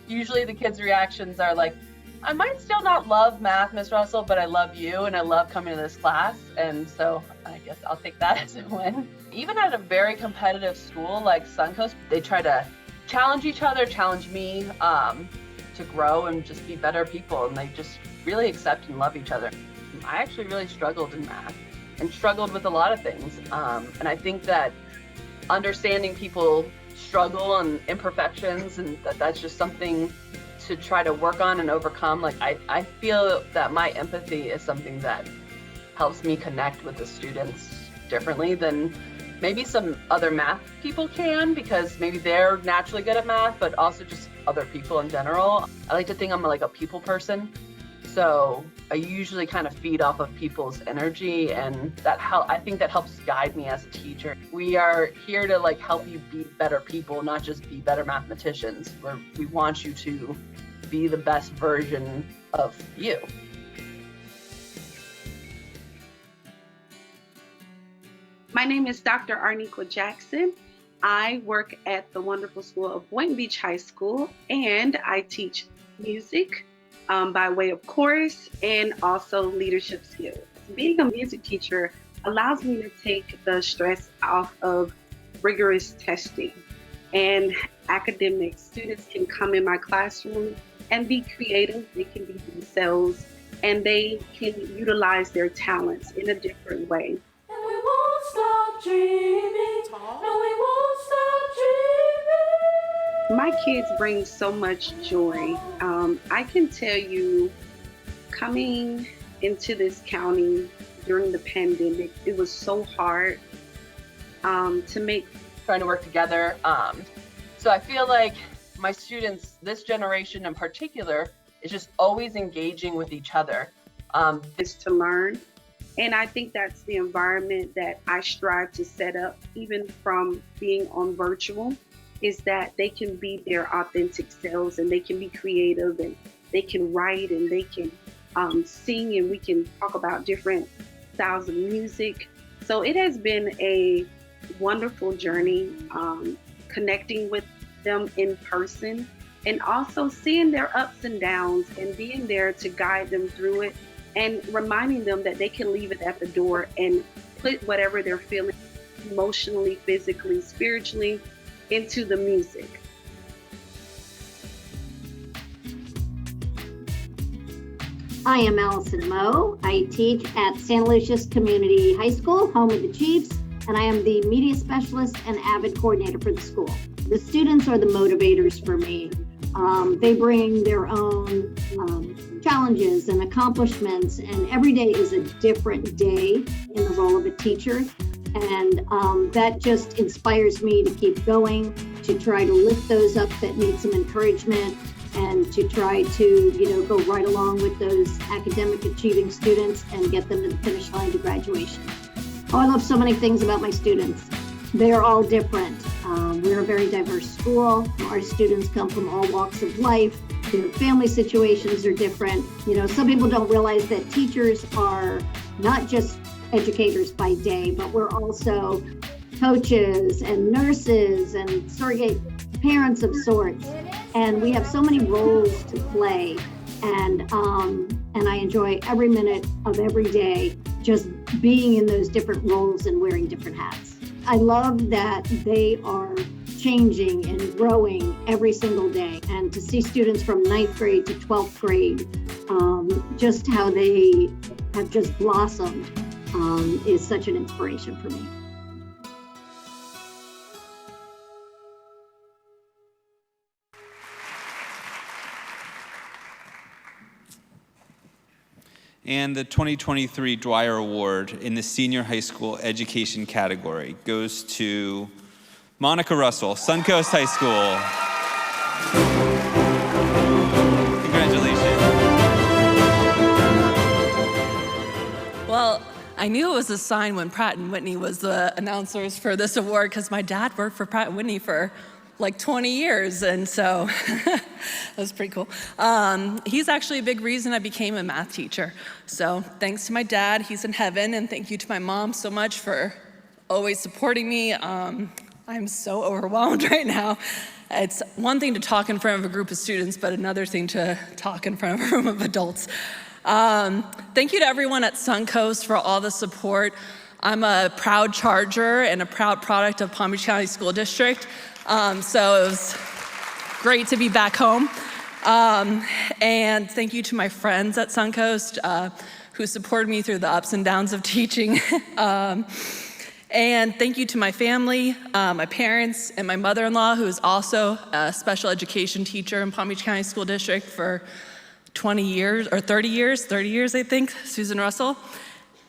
Usually the kids' reactions are like, I might still not love math, Ms. Russell, but I love you and I love coming to this class. And so I guess I'll take that as a win. Even at a very competitive school like Suncoast, they try to challenge each other, challenge me to grow and just be better people. And they just really accept and love each other. I actually really struggled in math and struggled with a lot of things. And I think that understanding people struggle and imperfections and that's just something to try to work on and overcome. Like I feel that my empathy is something that helps me connect with the students differently than maybe some other math people can, because maybe they're naturally good at math, but also just other people in general. I like to think I'm like a people person. So I usually kind of feed off of people's energy, and I think that helps guide me as a teacher. We are here to like help you be better people, not just be better mathematicians. We want you to be the best version of you. My name is Dr. Arniqua Jackson. I work at the wonderful school of Boynton Beach High School, and I teach music by way of chorus and also leadership skills. Being a music teacher allows me to take the stress off of rigorous testing and academics. Students can come in my classroom and be creative, they can be themselves, and they can utilize their talents in a different way. And we won't stop dreaming. No, we won't stop dreaming. My kids bring so much joy. I can tell you, coming into this county during the pandemic, it was so hard trying to work together. So I feel like my students, this generation in particular, is just always engaging with each other. Is to learn. And I think that's the environment that I strive to set up, even from being on virtual, is that they can be their authentic selves and they can be creative and they can write and they can sing, and we can talk about different styles of music. So it has been a wonderful journey, connecting with them in person and also seeing their ups and downs and being there to guide them through it and reminding them that they can leave it at the door and put whatever they're feeling emotionally, physically, spiritually into the music. I am Allison Moe. I teach at Santa Lucia's Community High School, home of the Chiefs, and I am the media specialist and AVID coordinator for the school. The students are the motivators for me. They bring their own challenges and accomplishments, and every day is a different day in the role of a teacher. And that just inspires me to keep going, to try to lift those up that need some encouragement, and to try to, go right along with those academic achieving students and get them to the finish line to graduation. Oh, I love so many things about my students. They are all different. We're a very diverse school. Our students come from all walks of life. Their family situations are different. Some people don't realize that teachers are not just educators by day, but we're also coaches and nurses and surrogate parents of sorts. And we have so many roles to play. And I enjoy every minute of every day just being in those different roles and wearing different hats. I love that they are changing and growing every single day. And to see students from 9th grade to 12th grade, just how they have just blossomed is such an inspiration for me. And the 2023 Dwyer Award in the Senior High School Education category goes to Monica Russell, Suncoast High School. Congratulations. Well, I knew it was a sign when Pratt & Whitney was the announcers for this award because my dad worked for Pratt & Whitney for like 20 years, and so that was pretty cool. He's actually a big reason I became a math teacher. So thanks to my dad, he's in heaven, and thank you to my mom so much for always supporting me. I'm so overwhelmed right now. It's one thing to talk in front of a group of students, but another thing to talk in front of a room of adults. Thank you to everyone at Suncoast for all the support. I'm a proud Charger and a proud product of Palm Beach County School District. So it was great to be back home. And thank you to my friends at Suncoast who supported me through the ups and downs of teaching. And thank you to my family, my parents, and my mother-in-law, who is also a special education teacher in Palm Beach County School District for 20 years, or 30 years, I think, Susan Russell.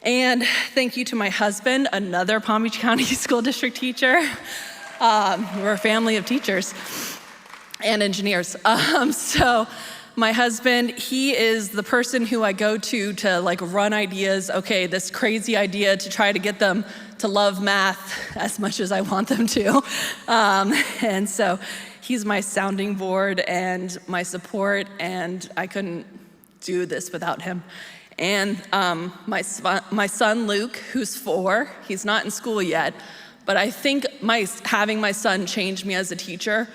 And thank you to my husband, another Palm Beach County School District teacher. We're a family of teachers and engineers. So my husband, he is the person who I go to like run ideas. Okay, this crazy idea to try to get them to love math as much as I want them to. And so he's my sounding board and my support, and I couldn't do this without him. And my son Luke, who's 4, he's not in school yet, but I think having my son changed me as a teacher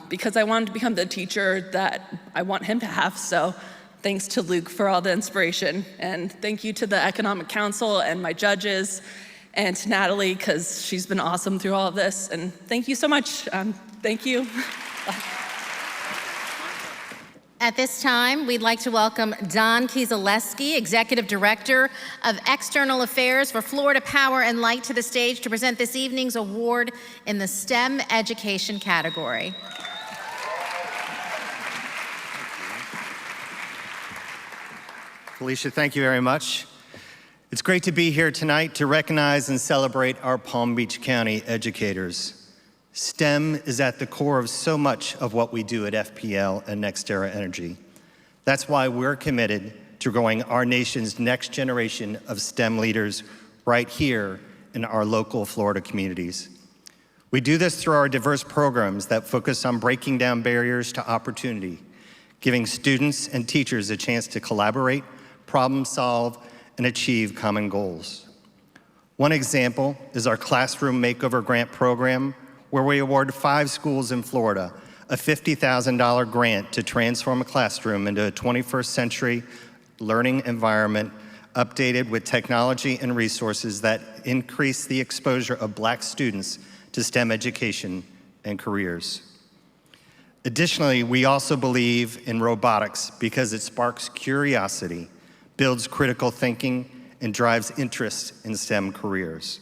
because I wanted to become the teacher that I want him to have. So thanks to Luke for all the inspiration. And thank you to the Economic Council and my judges, and to Natalie, because she's been awesome through all of this. And thank you so much. Thank you. At this time, we'd like to welcome Don Kieselewski, Executive Director of External Affairs for Florida Power and Light, to the stage to present this evening's award in the STEM education category. Felicia, thank you very much. It's great to be here tonight to recognize and celebrate our Palm Beach County educators. STEM is at the core of so much of what we do at FPL and NextEra Energy. That's why we're committed to growing our nation's next generation of STEM leaders right here in our local Florida communities. We do this through our diverse programs that focus on breaking down barriers to opportunity, giving students and teachers a chance to collaborate, problem solve, and achieve common goals. One example is our Classroom Makeover Grant program, where we award 5 schools in Florida a $50,000 grant to transform a classroom into a 21st century learning environment updated with technology and resources that increase the exposure of Black students to STEM education and careers. Additionally, we also believe in robotics because it sparks curiosity, builds critical thinking, and drives interest in STEM careers.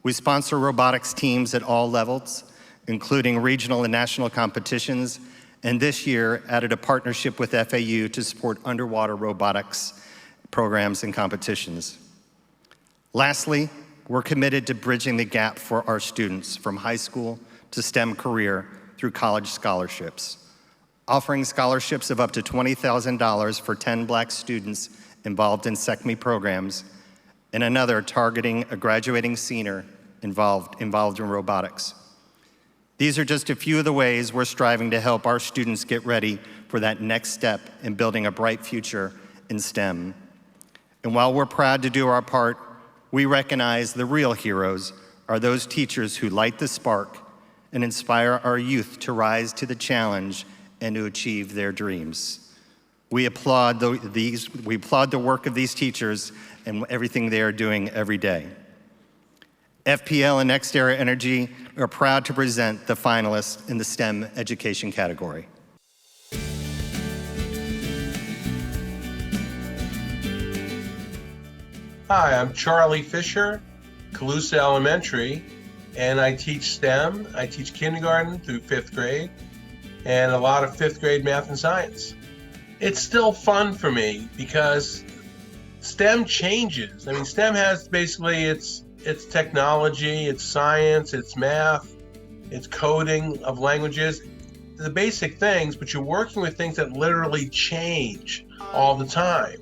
We sponsor robotics teams at all levels, including regional and national competitions, and this year added a partnership with FAU to support underwater robotics programs and competitions. Lastly, we're committed to bridging the gap for our students from high school to STEM career through college scholarships, offering scholarships of up to $20,000 for 10 Black students involved in SECME programs, and another targeting a graduating senior involved in robotics. These are just a few of the ways we're striving to help our students get ready for that next step in building a bright future in STEM. And while we're proud to do our part, we recognize the real heroes are those teachers who light the spark and inspire our youth to rise to the challenge and to achieve their dreams. We applaud the work of these teachers and everything they are doing every day. FPL and NextEra Energy are proud to present the finalists in the STEM education category. Hi, I'm Charlie Fisher, Calusa Elementary, and I teach STEM. I teach kindergarten through 5th grade and a lot of 5th grade math and science. It's still fun for me because STEM changes. I mean, STEM has basically it's technology, it's science, it's math, it's coding of languages, the basic things, but you're working with things that literally change all the time.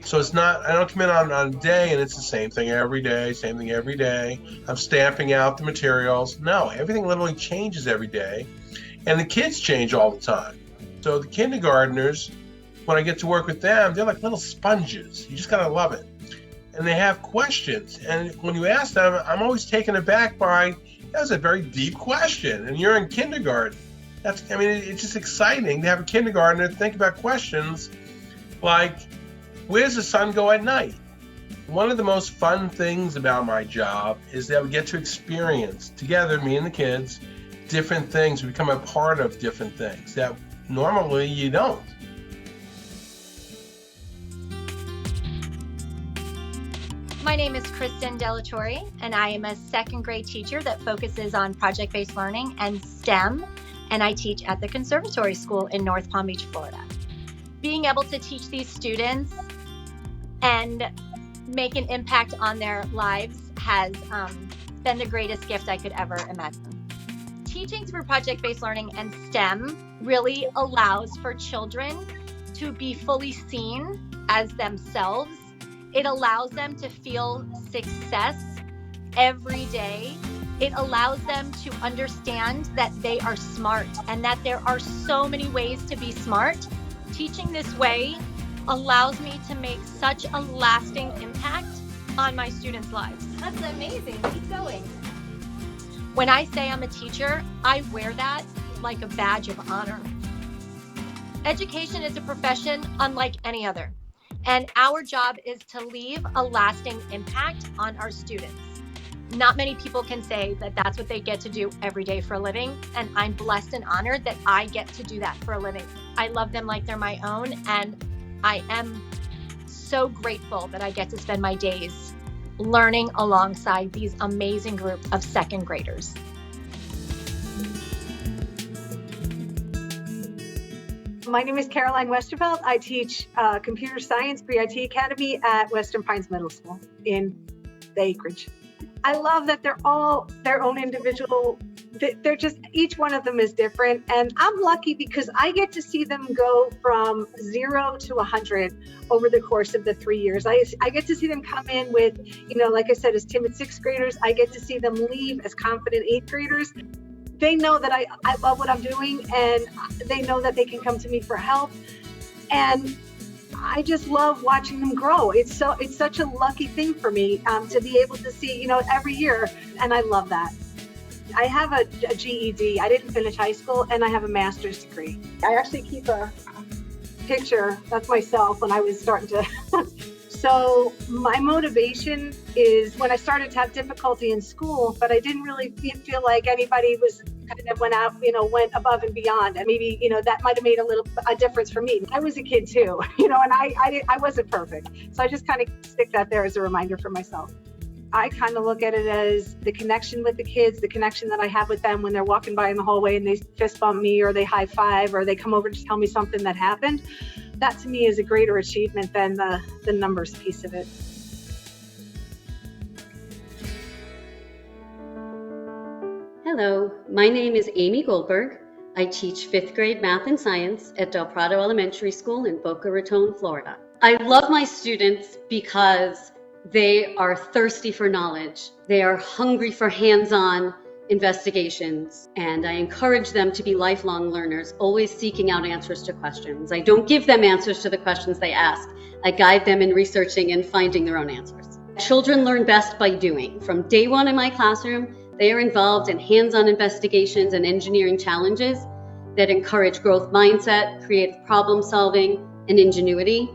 So it's not, I don't come in on a day and it's the same thing every day, same thing every day. I'm stamping out the materials. No, everything literally changes every day. And the kids change all the time. So the kindergartners, when I get to work with them, they're like little sponges. You just gotta love it. And they have questions. And when you ask them, I'm always taken aback by, that's a very deep question. And you're in kindergarten. It's just exciting to have a kindergartner think about questions like, where does the sun go at night? One of the most fun things about my job is that we get to experience together, me and the kids, different things. We become a part of different things that normally you don't. My name is Kristen Delatorre, and I am a 2nd grade teacher that focuses on project-based learning and STEM, and I teach at the Conservatory School in North Palm Beach, Florida. Being able to teach these students and make an impact on their lives has been the greatest gift I could ever imagine. Teaching through project-based learning and STEM really allows for children to be fully seen as themselves. It allows them to feel success every day. It allows them to understand that they are smart and that there are so many ways to be smart. Teaching this way allows me to make such a lasting impact on my students' lives. That's amazing. Keep going. When I say I'm a teacher, I wear that like a badge of honor. Education is a profession unlike any other, and our job is to leave a lasting impact on our students. Not many people can say that that's what they get to do every day for a living, and I'm blessed and honored that I get to do that for a living. I love them like they're my own, and I am so grateful that I get to spend my days learning alongside these amazing group of 2nd graders. My name is Caroline Westerveld. I teach computer science pre-IT Academy at Western Pines Middle School in the Acreage. I love that they're all their own individual they're just, each one of them is different. And I'm lucky because I get to see them go from 0 to 100 over the course of the 3 years. I get to see them come in with, like I said, as timid 6th graders. I get to see them leave as confident 8th graders. They know that I love what I'm doing, and they know that they can come to me for help. And I just love watching them grow. It's such a lucky thing for me to be able to see, every year, and I love that. I have a GED. I didn't finish high school, and I have a master's degree. I actually keep a picture. That's myself when I was starting to. So my motivation is when I started to have difficulty in school, but I didn't really feel like anybody was kind of went above and beyond. And maybe, that might have made a difference for me. I was a kid too, and I wasn't perfect. So I just kind of stick that there as a reminder for myself. I kind of look at it as the connection with the kids, the connection that I have with them when they're walking by in the hallway and they fist bump me or they high five or they come over to tell me something that happened. That to me is a greater achievement than the numbers piece of it. Hello, my name is Amy Goldberg. I teach 5th grade math and science at Del Prado Elementary School in Boca Raton, Florida. I love my students because they are thirsty for knowledge. They are hungry for hands-on investigations, and I encourage them to be lifelong learners, always seeking out answers to questions. I don't give them answers to the questions they ask. I guide them in researching and finding their own answers. Children learn best by doing. From day one in my classroom, they are involved in hands-on investigations and engineering challenges that encourage growth mindset, creative problem solving, and ingenuity.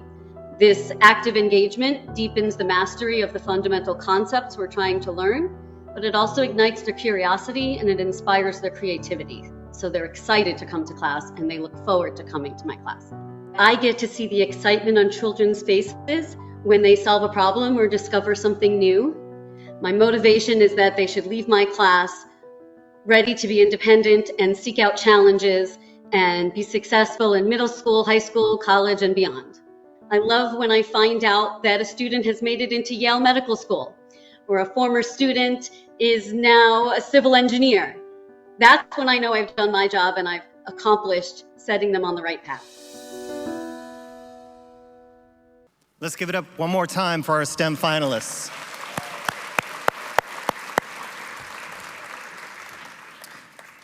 This active engagement deepens the mastery of the fundamental concepts we're trying to learn, but it also ignites their curiosity and it inspires their creativity. So they're excited to come to class and they look forward to coming to my class. I get to see the excitement on children's faces when they solve a problem or discover something new. My motivation is that they should leave my class ready to be independent and seek out challenges and be successful in middle school, high school, college, and beyond. I love when I find out that a student has made it into Yale Medical School, or a former student is now a civil engineer. That's when I know I've done my job and I've accomplished setting them on the right path. Let's give it up one more time for our STEM finalists.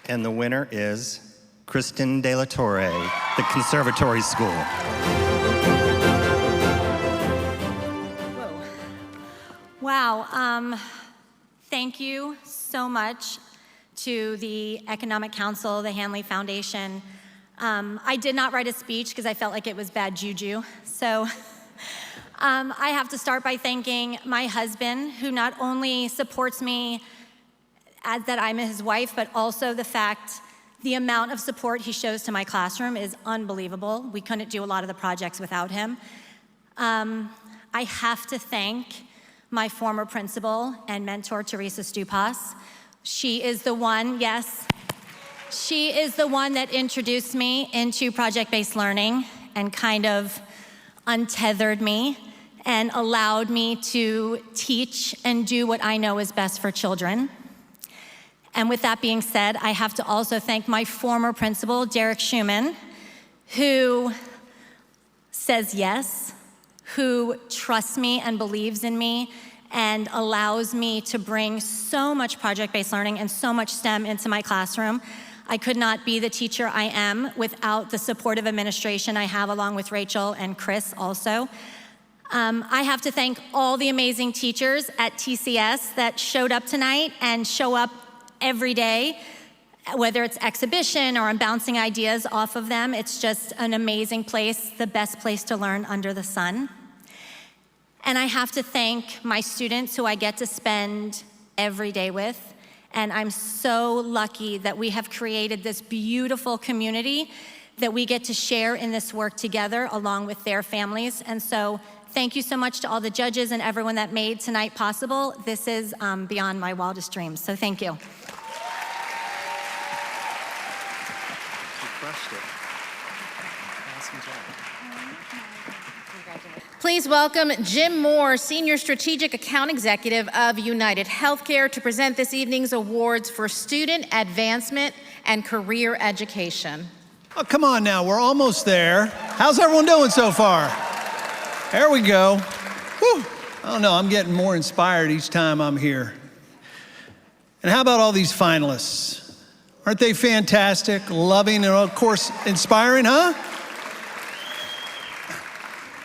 And the winner is Kristen De La Torre, the Conservatory School. Wow, thank you so much to the Economic Council, the Hanley Foundation. I did not write a speech because I felt like it was bad juju. So I have to start by thanking my husband, who not only supports me as that I'm his wife, but also the amount of support he shows to my classroom is unbelievable. We couldn't do a lot of the projects without him. I have to thank my former principal and mentor, Teresa Stupas. She is the one, yes, she is the one that introduced me into project-based learning and kind of untethered me and allowed me to teach and do what I know is best for children. And with that being said, I have to also thank my former principal, Derek Schumann, who says yes, who trusts me and believes in me and allows me to bring so much project-based learning and so much STEM into my classroom. I could not be the teacher I am without the supportive administration I have, along with Rachel and Chris also. I have to thank all the amazing teachers at TCS that showed up tonight and show up every day, whether it's exhibition or I'm bouncing ideas off of them. It's just an amazing place, the best place to learn under the sun. And I have to thank my students who I get to spend every day with. And I'm so lucky that we have created this beautiful community that we get to share in this work together along with their families. And so thank you so much to all the judges and everyone that made tonight possible. This is beyond my wildest dreams, so thank you. You crushed it. Awesome job. Please welcome Jim Moore, Senior Strategic Account Executive of United Healthcare, to present this evening's awards for student advancement and career education. Oh, come on now, we're almost there. How's everyone doing so far? There we go. Whew. I don't know, I'm getting more inspired each time I'm here. And how about all these finalists? Aren't they fantastic, loving, and of course, inspiring, huh?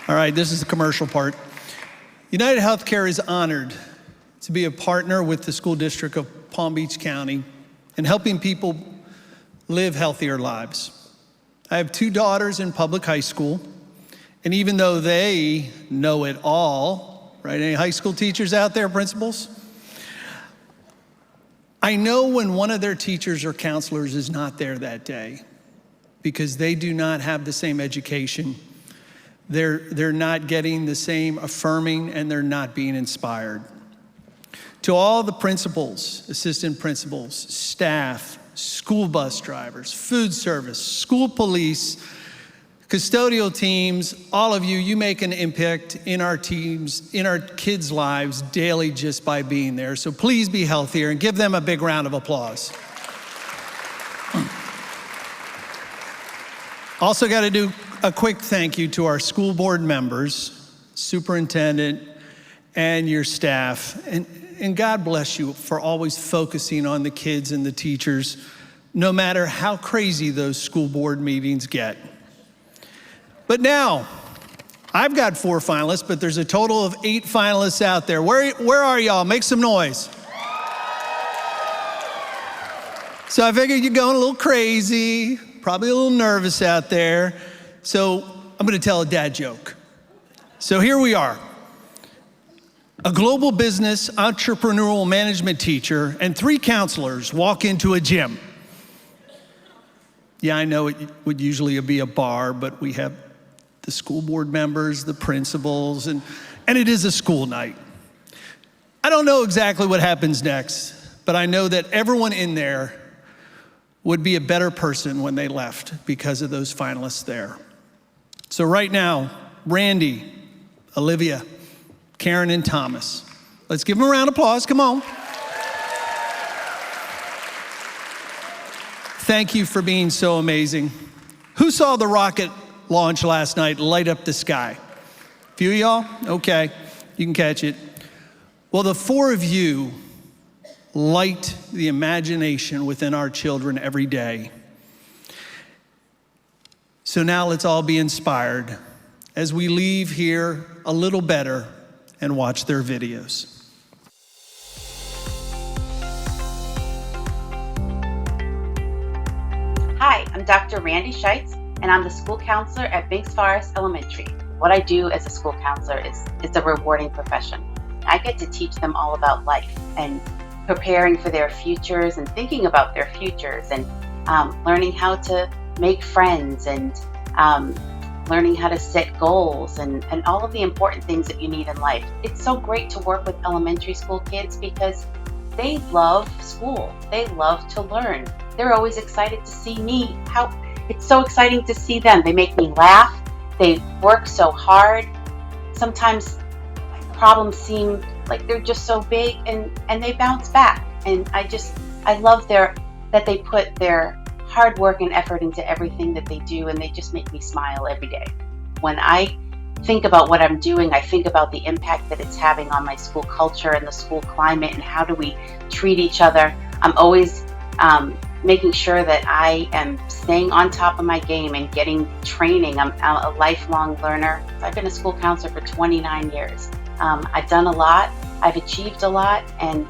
All right, this is the commercial part. United Healthcare is honored to be a partner with the School District of Palm Beach County in helping people live healthier lives. I have 2 daughters in public high school, and even though they know it all, right? Any high school teachers out there, principals? I know when one of their teachers or counselors is not there that day because they do not have the same education. They're not getting the same affirming, and they're not being inspired. To all the principals, assistant principals, staff, school bus drivers, food service, school police, custodial teams, all of you, you make an impact in our teams, in our kids' lives daily just by being there. So please be healthier and give them a big round of applause. Also got to do a quick thank you to our school board members, superintendent, and your staff. And God bless you for always focusing on the kids and the teachers, no matter how crazy those school board meetings get. But now, I've got 4 finalists, but there's a total of 8 finalists out there. Where are y'all? Make some noise. So I figured you're going a little crazy, probably a little nervous out there. So I'm going to tell a dad joke. So here we are. A global business entrepreneurial management teacher and 3 counselors walk into a gym. Yeah, I know it would usually be a bar, but we have the school board members, the principals, and it is a school night. I don't know exactly what happens next, but I know that everyone in there would be a better person when they left because of those finalists there. So right now, Randy, Olivia, Karen, and Thomas. Let's give them a round of applause, come on. Thank you for being so amazing. Who saw the rocket launch last night light up the sky? A few of y'all? Okay, you can catch it. Well, the 4 of you light the imagination within our children every day. So now let's all be inspired as we leave here a little better and watch their videos. Hi, I'm Dr. Randy Scheitz, and I'm the school counselor at Binks Forest Elementary. What I do as a school counselor is it's a rewarding profession. I get to teach them all about life and preparing for their futures and thinking about their futures and learning how to make friends and learning how to set goals and all of the important things that you need in life. It's so great to work with elementary school kids because they love school. They love to learn. They're always excited to see me. It's so exciting to see them. They make me laugh. They work so hard. Sometimes problems seem like they're just so big and they bounce back. And I love that they put their hard work and effort into everything that they do, and they just make me smile every day. When I think about what I'm doing, I think about the impact that it's having on my school culture and the school climate and how do we treat each other. I'm always making sure that I am staying on top of my game and getting training. I'm a lifelong learner. I've been a school counselor for 29 years. I've done a lot, I've achieved a lot, and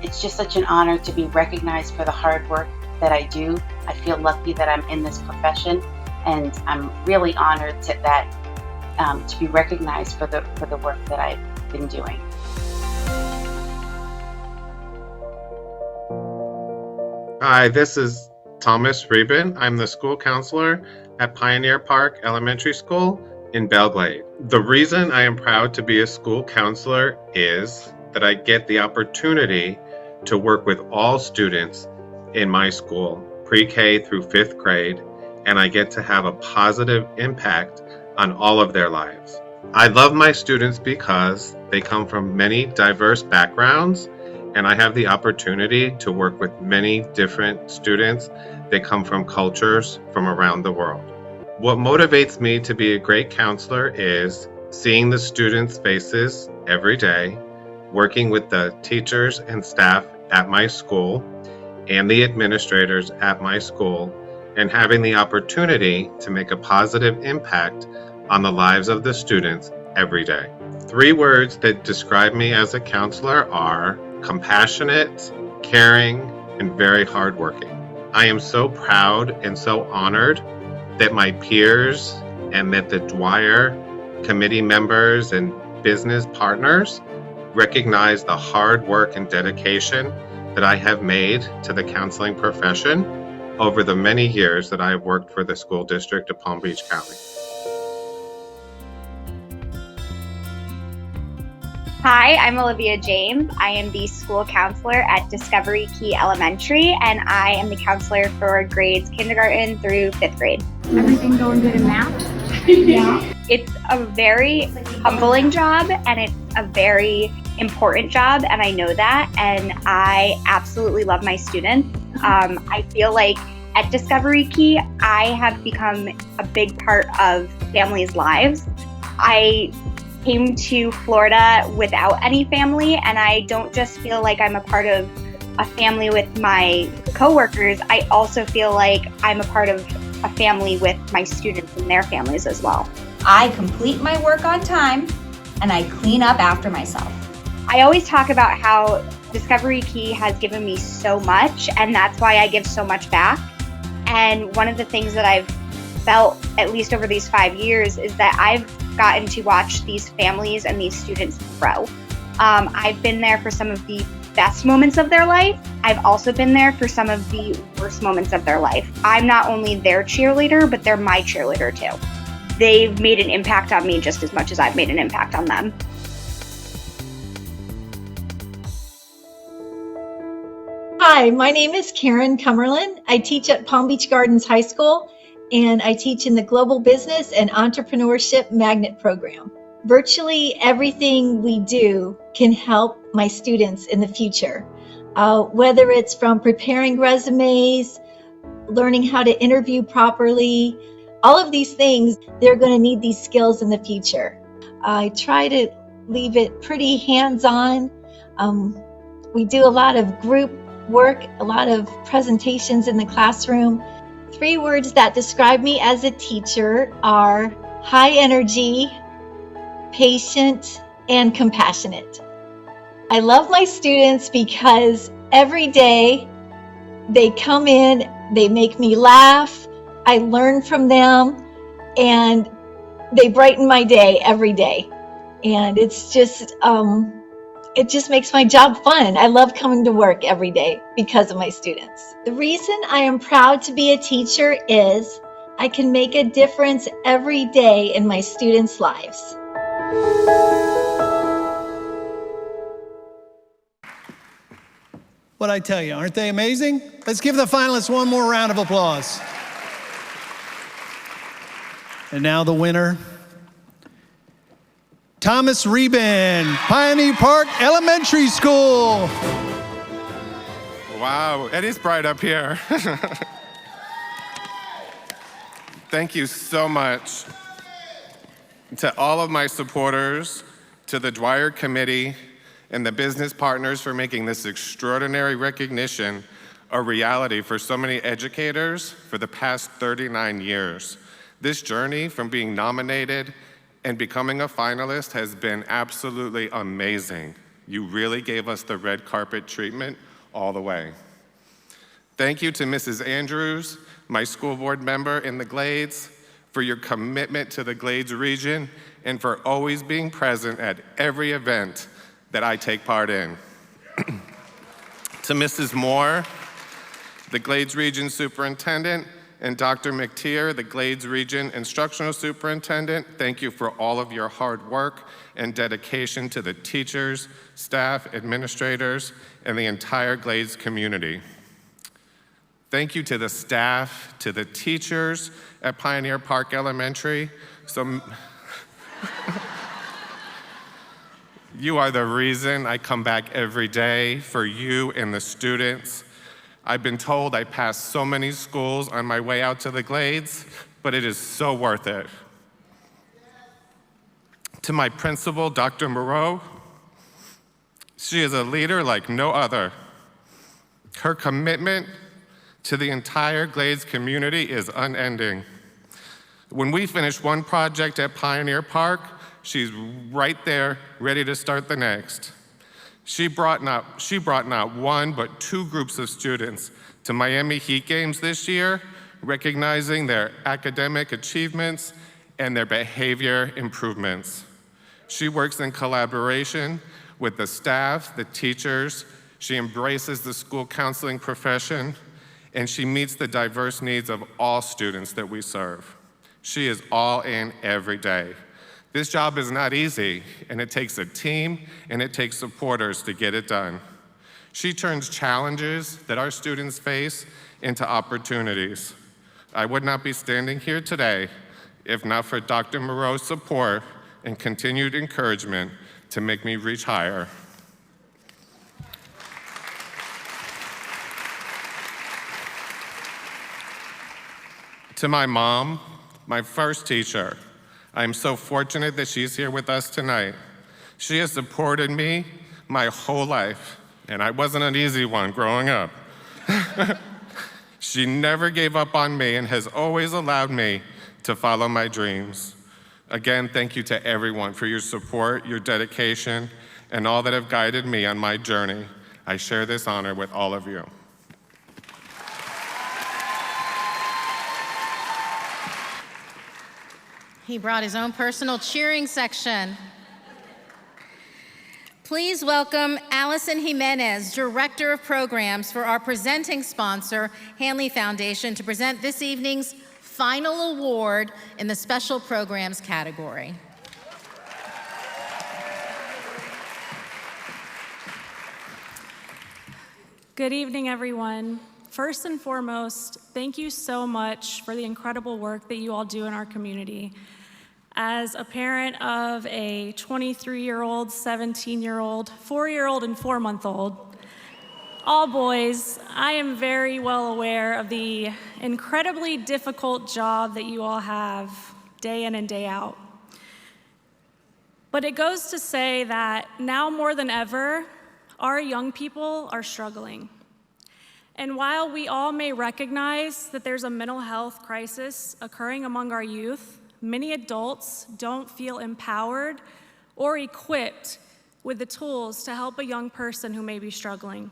it's just such an honor to be recognized for the hard work that I do. I feel lucky that I'm in this profession, and I'm really honored to be recognized for the work that I've been doing. Hi, this is Thomas Reben. I'm the school counselor at Pioneer Park Elementary School in Belglade. The reason I am proud to be a school counselor is that I get the opportunity to work with all students in my school, pre-K through 5th grade, and I get to have a positive impact on all of their lives. I love my students because they come from many diverse backgrounds, and I have the opportunity to work with many different students that come from cultures from around the world. What motivates me to be a great counselor is seeing the students' faces every day, working with the teachers and staff at my school and the administrators at my school, and having the opportunity to make a positive impact on the lives of the students every day. 3 words that describe me as a counselor are compassionate, caring, and very hardworking. I am so proud and so honored that my peers and that the Dwyer committee members and business partners recognize the hard work and dedication that I have made to the counseling profession over the many years that I have worked for the school district of Palm Beach County. Hi, I'm Olivia James. I am the school counselor at Discovery Key Elementary, and I am the counselor for grades kindergarten through 5th grade. Everything going good in math? Yeah. It's a very humbling job, and it's a very important job, and I know that, and I absolutely love my students. I feel like at Discovery Key, I have become a big part of families' lives. I came to Florida without any family, and I don't just feel like I'm a part of a family with my coworkers, I also feel like I'm a part of a family with my students and their families as well. I complete my work on time, and I clean up after myself. I always talk about how Discovery Key has given me so much, and that's why I give so much back. And one of the things that I've felt, at least over these 5 years, is that I've gotten to watch these families and these students grow. I've been there for some of the best moments of their life. I've also been there for some of the worst moments of their life. I'm not only their cheerleader, but they're my cheerleader too. They've made an impact on me just as much as I've made an impact on them. Hi, my name is Karen Cummerland. I teach at Palm Beach Gardens High School, and I teach in the Global Business and Entrepreneurship Magnet Program. Virtually everything we do can help my students in the future, whether it's from preparing resumes, learning how to interview properly, all of these things, they're going to need these skills in the future. I try to leave it pretty hands-on. We do a lot of group work, a lot of presentations in the classroom. 3 words that describe me as a teacher are high energy, patient, and compassionate. I love my students because every day they come in, they make me laugh, I learn from them, and they brighten my day every day. And it's just, it just makes my job fun. I love coming to work every day because of my students. The reason I am proud to be a teacher is I can make a difference every day in my students' lives. What I tell you, aren't they amazing? Let's give the finalists one more round of applause. And now the winner, Thomas Reben, Pioneer Park Elementary School. Wow, it is bright up here. Thank you so much to all of my supporters, to the Dwyer Committee, and the business partners for making this extraordinary recognition a reality for so many educators for the past 39 years. This journey from being nominated and becoming a finalist has been absolutely amazing. You really gave us the red carpet treatment all the way. Thank you to Mrs. Andrews, my school board member in the Glades, for your commitment to the Glades region and for always being present at every event that I take part in. To Mrs. Moore, the Glades Region Superintendent, and Dr. McTier, the Glades Region Instructional Superintendent, thank you for all of your hard work and dedication to the teachers, staff, administrators, and the entire Glades community. Thank you to the staff, to the teachers at Pioneer Park Elementary. You are the reason I come back every day for you and the students. I've been told I passed so many schools on my way out to the Glades, but it is so worth it. To my principal, Dr. Moreau, she is a leader like no other. Her commitment to the entire Glades community is unending. When we finish one project at Pioneer Park, she's right there, ready to start the next. She brought not one, but two groups of students to Miami Heat games this year, recognizing their academic achievements and their behavior improvements. She works in collaboration with the staff, the teachers. She embraces the school counseling profession, and she meets the diverse needs of all students that we serve. She is all in every day. This job is not easy, and it takes a team, and it takes supporters to get it done. She turns challenges that our students face into opportunities. I would not be standing here today if not for Dr. Moreau's support and continued encouragement to make me reach higher. To my mom, my first teacher, I am so fortunate that she's here with us tonight. She has supported me my whole life, and I wasn't an easy one growing up. She never gave up on me and has always allowed me to follow my dreams. Again, thank you to everyone for your support, your dedication, and all that have guided me on my journey. I share this honor with all of you. He brought his own personal cheering section. Please welcome Allison Jimenez, Director of Programs for our presenting sponsor, Hanley Foundation, to present this evening's final award in the Special Programs category. Good evening, everyone. First and foremost, thank you so much for the incredible work that you all do in our community. As a parent of a 23-year-old, 17-year-old, 4-year-old, and 4-month-old, all boys, I am very well aware of the incredibly difficult job that you all have day in and day out. But it goes to say that now more than ever, our young people are struggling. And while we all may recognize that there's a mental health crisis occurring among our youth, many adults don't feel empowered or equipped with the tools to help a young person who may be struggling.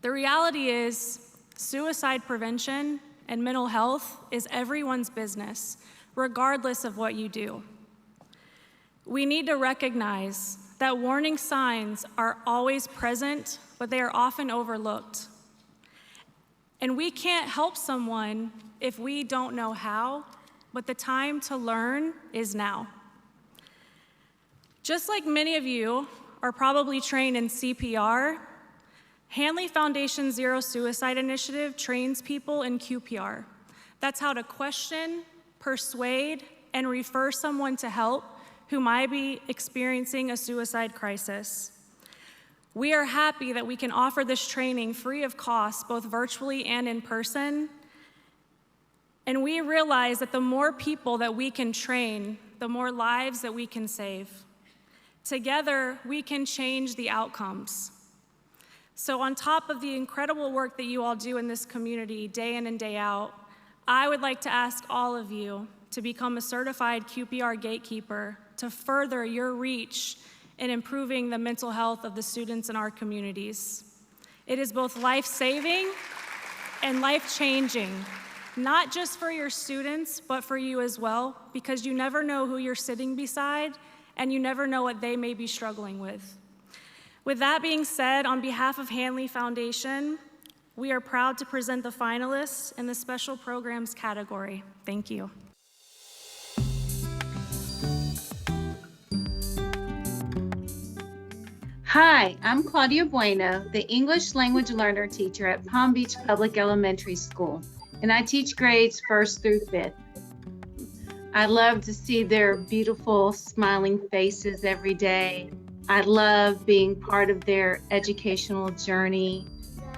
The reality is, suicide prevention and mental health is everyone's business, regardless of what you do. We need to recognize that warning signs are always present, but they are often overlooked. And we can't help someone if we don't know how, but the time to learn is now. Just like many of you are probably trained in CPR, Hanley Foundation's Zero Suicide Initiative trains people in QPR. That's how to question, persuade, and refer someone to help who might be experiencing a suicide crisis. We are happy that we can offer this training free of cost, both virtually and in person. And we realize that the more people that we can train, the more lives that we can save. Together, we can change the outcomes. So on top of the incredible work that you all do in this community, day in and day out, I would like to ask all of you to become a certified QPR gatekeeper to further your reach in improving the mental health of the students in our communities. It is both life-saving and life-changing, not just for your students, but for you as well, because you never know who you're sitting beside, and you never know what they may be struggling with. With that being said, on behalf of Hanley Foundation, we are proud to present the finalists in the Special Programs category. Thank you. Hi, I'm Claudia Bueno, the English language learner teacher at Palm Beach Public Elementary School, and I teach grades 1st through 5th. I love to see their beautiful smiling faces every day. I love being part of their educational journey.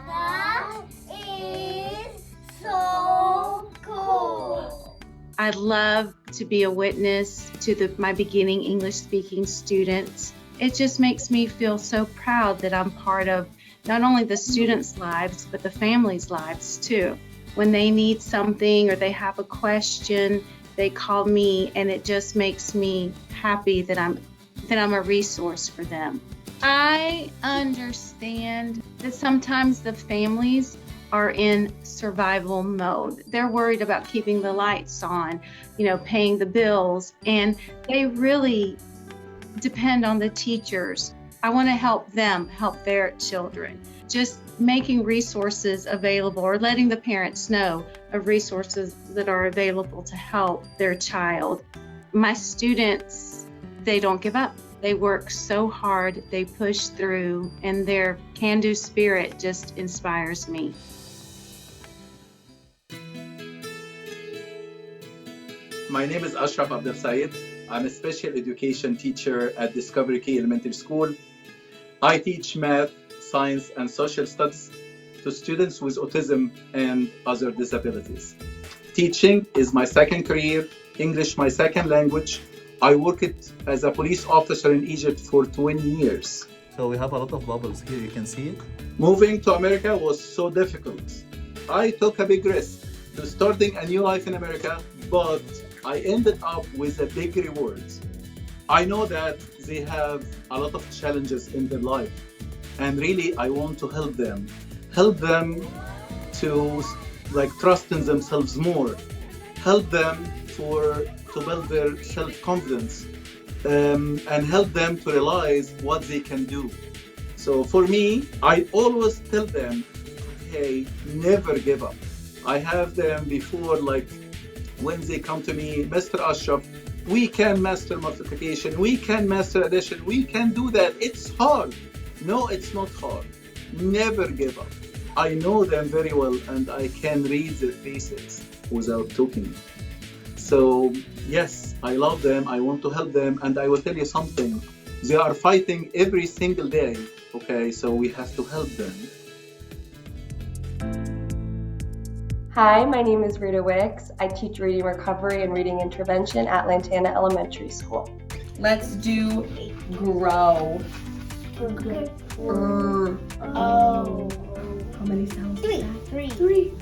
That is so cool. I love to be a witness to my beginning English speaking students. It just makes me feel so proud that I'm part of not only the students' lives, but the families' lives too. When they need something or they have a question, they call me, and it just makes me happy that I'm a resource for them. I understand that sometimes the families are in survival mode. They're worried about keeping the lights on, paying the bills, and they really depend on the teachers. I want to help them help their children. Just making resources available or letting the parents know of resources that are available to help their child. My students, they don't give up. They work so hard, they push through, and their can-do spirit just inspires me. My name is Ashraf Abdel Said. I'm a special education teacher at Discovery Key Elementary School. I teach math, science, and social studies to students with autism and other disabilities. Teaching is my second career, English my second language. I worked as a police officer in Egypt for 20 years. So we have a lot of bubbles here, you can see it. Moving to America was so difficult. I took a big risk to starting a new life in America, but I ended up with a big reward. I know that they have a lot of challenges in their life, and really I want to help them to trust in themselves more, help them to build their self-confidence, and help them to realize what they can do. So for me, I always tell them, hey, never give up. I have them before, when they come to me, Mr. Ashraf, we can master multiplication, we can master addition, we can do that. It's hard. No, it's not hard. Never give up. I know them very well and I can read their faces without talking. So yes, I love them, I want to help them, and I will tell you something. They are fighting every single day, okay? So we have to help them. Hi, my name is Rita Wicks. I teach reading recovery and reading intervention at Lantana Elementary School. Let's do grow. Okay. Oh. How many sounds? Three.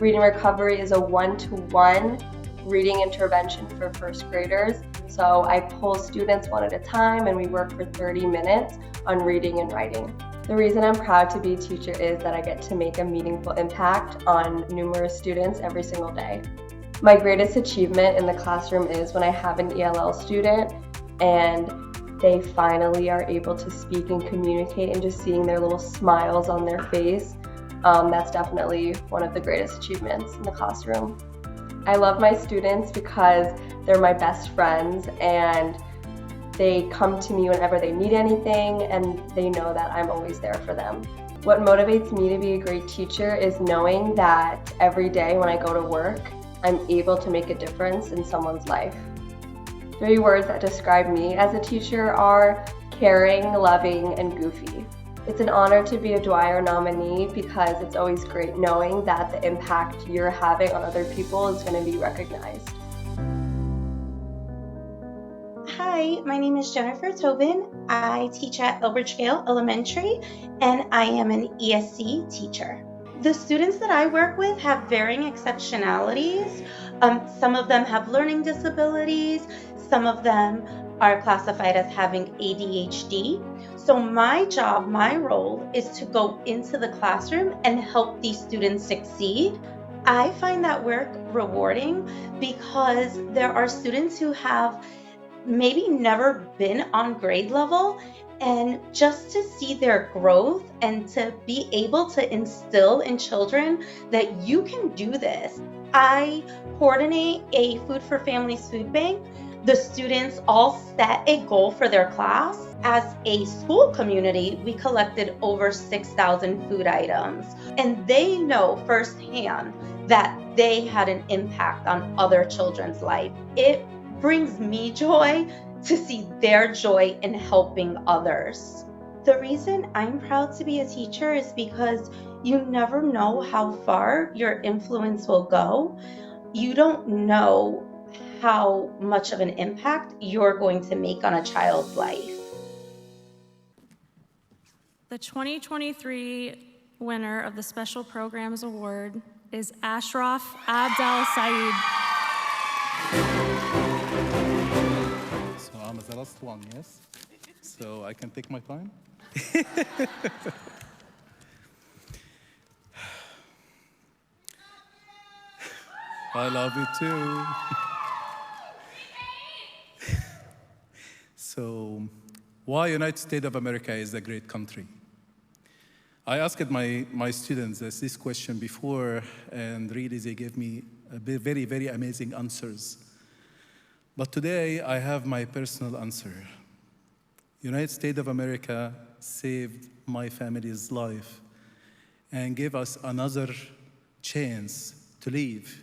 Reading recovery is a one-to-one reading intervention for first graders. So I pull students one at a time and we work for 30 minutes on reading and writing. The reason I'm proud to be a teacher is that I get to make a meaningful impact on numerous students every single day. My greatest achievement in the classroom is when I have an ELL student and they finally are able to speak and communicate, and just seeing their little smiles on their face. That's definitely one of the greatest achievements in the classroom. I love my students because they're my best friends and they come to me whenever they need anything, and they know that I'm always there for them. What motivates me to be a great teacher is knowing that every day when I go to work, I'm able to make a difference in someone's life. 3 words that describe me as a teacher are caring, loving, and goofy. It's an honor to be a Dwyer nominee because it's always great knowing that the impact you're having on other people is going to be recognized. Hi, my name is Jennifer Tobin. I teach at Elbridge Vale Elementary, and I am an ESC teacher. The students that I work with have varying exceptionalities. Some of them have learning disabilities. Some of them are classified as having ADHD. So my job, my role, is to go into the classroom and help these students succeed. I find that work rewarding because there are students who have maybe never been on grade level, and just to see their growth and to be able to instill in children that you can do this. I coordinate a Food for Families food bank. The students all set a goal for their class. As a school community, we collected over 6,000 food items, and they know firsthand that they had an impact on other children's life. It brings me joy to see their joy in helping others. The reason I'm proud to be a teacher is because you never know how far your influence will go. You don't know how much of an impact you're going to make on a child's life. The 2023 winner of the Special Programs Award is Ashraf Abdel Saeed. So I'm the last one, yes? So I can take my time? I love you too. So, why United States of America is a great country? I asked my students this question before, and really they gave me very, very amazing answers. But today I have my personal answer. United States of America saved my family's life and gave us another chance to live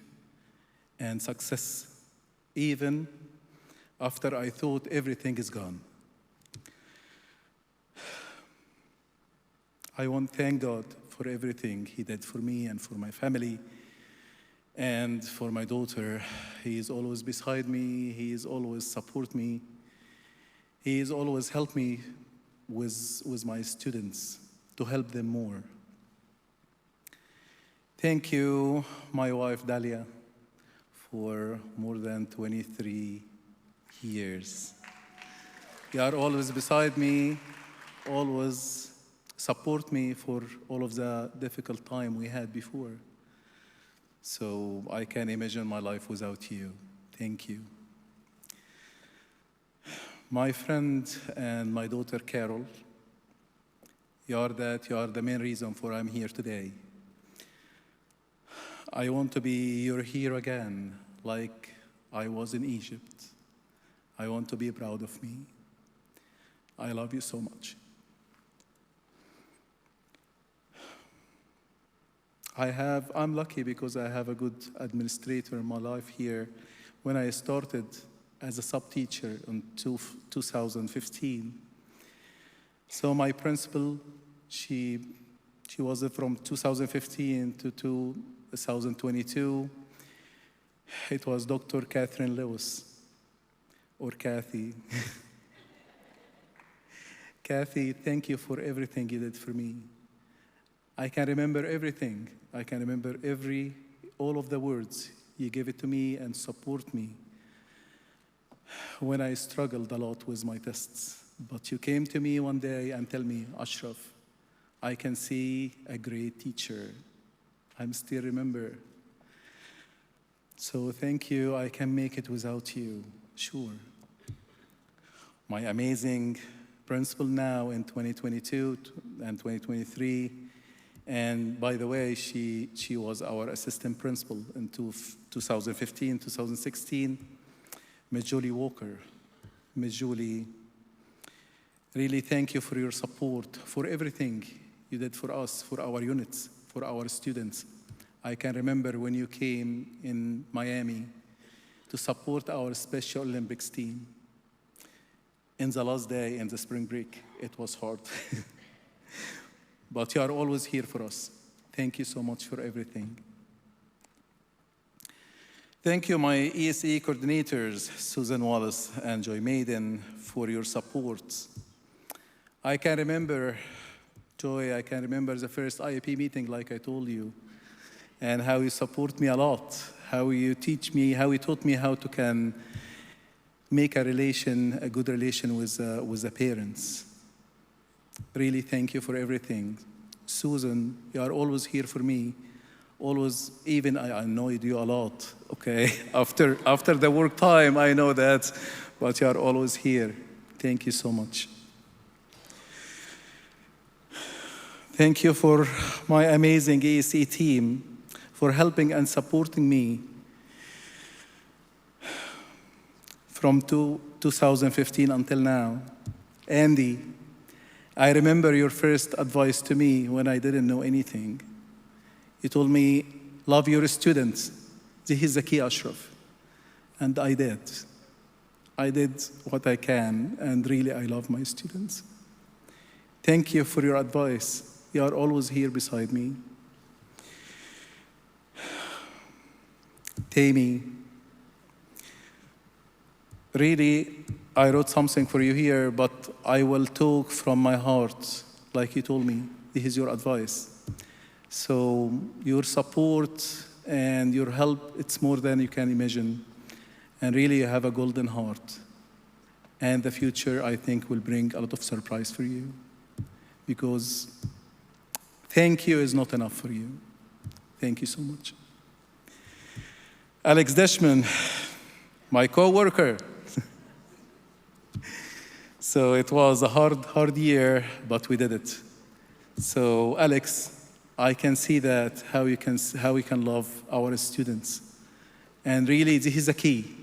and success, even after I thought everything is gone. I want to thank God for everything He did for me and for my family and for my daughter. He is always beside me. He is always support me. He is always help me with my students to help them more. Thank you, my wife, Dalia, for more than 23 years. You are always beside me, always support me for all of the difficult time we had before. So I can't imagine my life without you. Thank you. My friend and my daughter, Carol, you are the main reason for I'm here today. I want to be your hero again, like I was in Egypt. I want to be proud of me. I love you so much. I'm lucky because I have a good administrator in my life here. When I started as a sub-teacher in 2015, so my principal, she was from 2015 to 2022. It was Dr. Catherine Lewis, or Kathy. Kathy, thank you for everything you did for me. I can remember everything. I can remember all of the words. You gave it to me and support me when I struggled a lot with my tests. But you came to me one day and tell me, Ashraf, I can see a great teacher. I'm still remember. So thank you. I can make it without you, sure. My amazing principal now in 2022 and 2023. And by the way, she was our assistant principal in 2015, 2016. Ms. Julie Walker. Ms. Julie, really thank you for your support, for everything you did for us, for our units, for our students. I can remember when you came in Miami to support our Special Olympics team. In the last day in the spring break, it was hard. But you are always here for us. Thank you so much for everything. Thank you, my ESE coordinators, Susan Wallace and Joy Maiden, for your support. I can remember, Joy, I can remember the first IEP meeting, like I told you, and how you support me a lot, how you taught me how to can make a good relation with the parents. Really, thank you for everything. Susan, you are always here for me. Always, even I annoyed you a lot, okay? After the work time, I know that, but you are always here. Thank you so much. Thank you for my amazing ESE team, for helping and supporting me. from 2015 until now. Andy, I remember your first advice to me when I didn't know anything. You told me, love your students. This is the key, Ashraf. And I did. I did what I can, and really I love my students. Thank you for your advice. You are always here beside me. Tammy, really, I wrote something for you here, but I will talk from my heart, like you told me. This is your advice. So your support and your help, it's more than you can imagine. And really, you have a golden heart. And the future, I think, will bring a lot of surprise for you. Because thank you is not enough for you. Thank you so much. Alex Deshman, my co-worker. So it was a hard year, but we did it. So Alex, I can see that how we can love our students. And really, this is the key.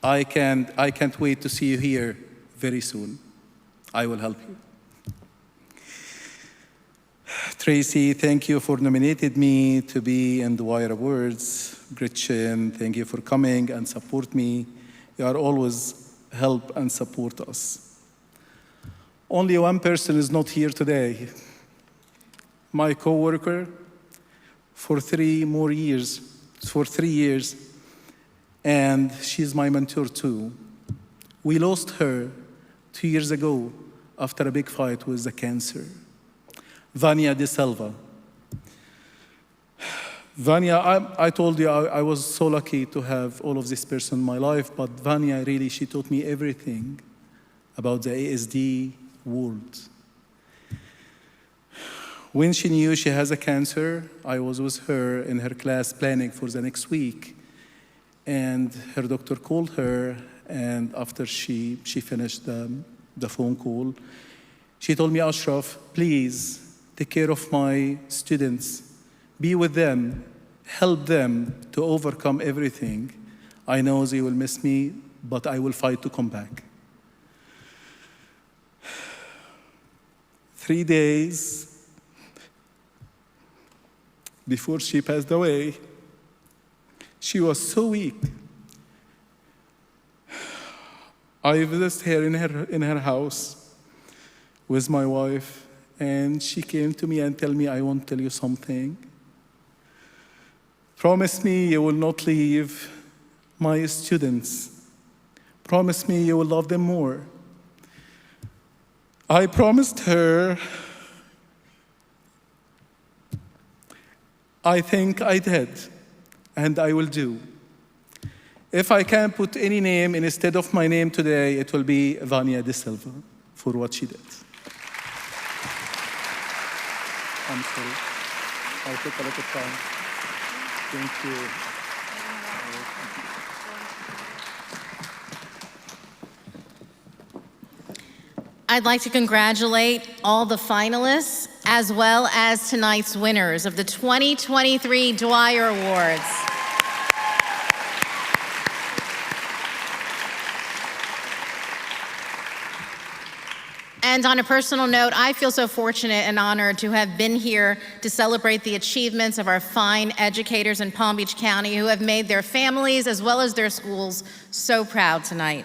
I can't wait to see you here very soon. I will help you. Tracy, thank you for nominating me to be in the Dwyer Awards. Gretchen, thank you for coming and support me. You are always help and support us. Only one person is not here today. My coworker for 3 years, and she's my mentor too. We lost her 2 years ago after a big fight with the cancer. Vania De Silva. Vania, I told you I was so lucky to have all of this person in my life, but Vania really, she taught me everything about the ASD world. When she knew she has a cancer, I was with her in her class planning for the next week. And her doctor called her, and after she finished the phone call, she told me, Ashraf, please take care of my students. Be with them, help them to overcome everything. I know they will miss me, but I will fight to come back. 3 days before she passed away, she was so weak. I visited her in her house with my wife, and she came to me and told me, I want to tell you something. Promise me you will not leave my students. Promise me you will love them more. I promised her. I think I did, and I will do. If I can put any name instead of my name today, it will be Vania De Silva for what she did. I'm sorry. I took a lot of time. Thank you. I'd like to congratulate all the finalists as well as tonight's winners of the 2023 Dwyer Awards. And on a personal note, I feel so fortunate and honored to have been here to celebrate the achievements of our fine educators in Palm Beach County who have made their families as well as their schools so proud tonight.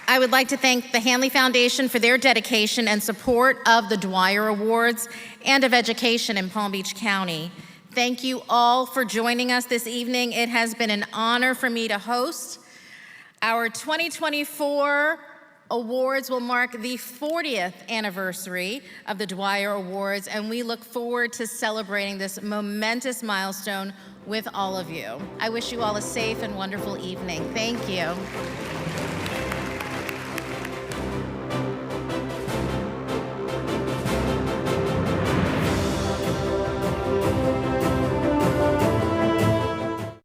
I would like to thank the Hanley Foundation for their dedication and support of the Dwyer Awards and of education in Palm Beach County. Thank you all for joining us this evening. It has been an honor for me to host. Our 2024 awards will mark the 40th anniversary of the Dwyer Awards, and we look forward to celebrating this momentous milestone with all of you. I wish you all a safe and wonderful evening. Thank you.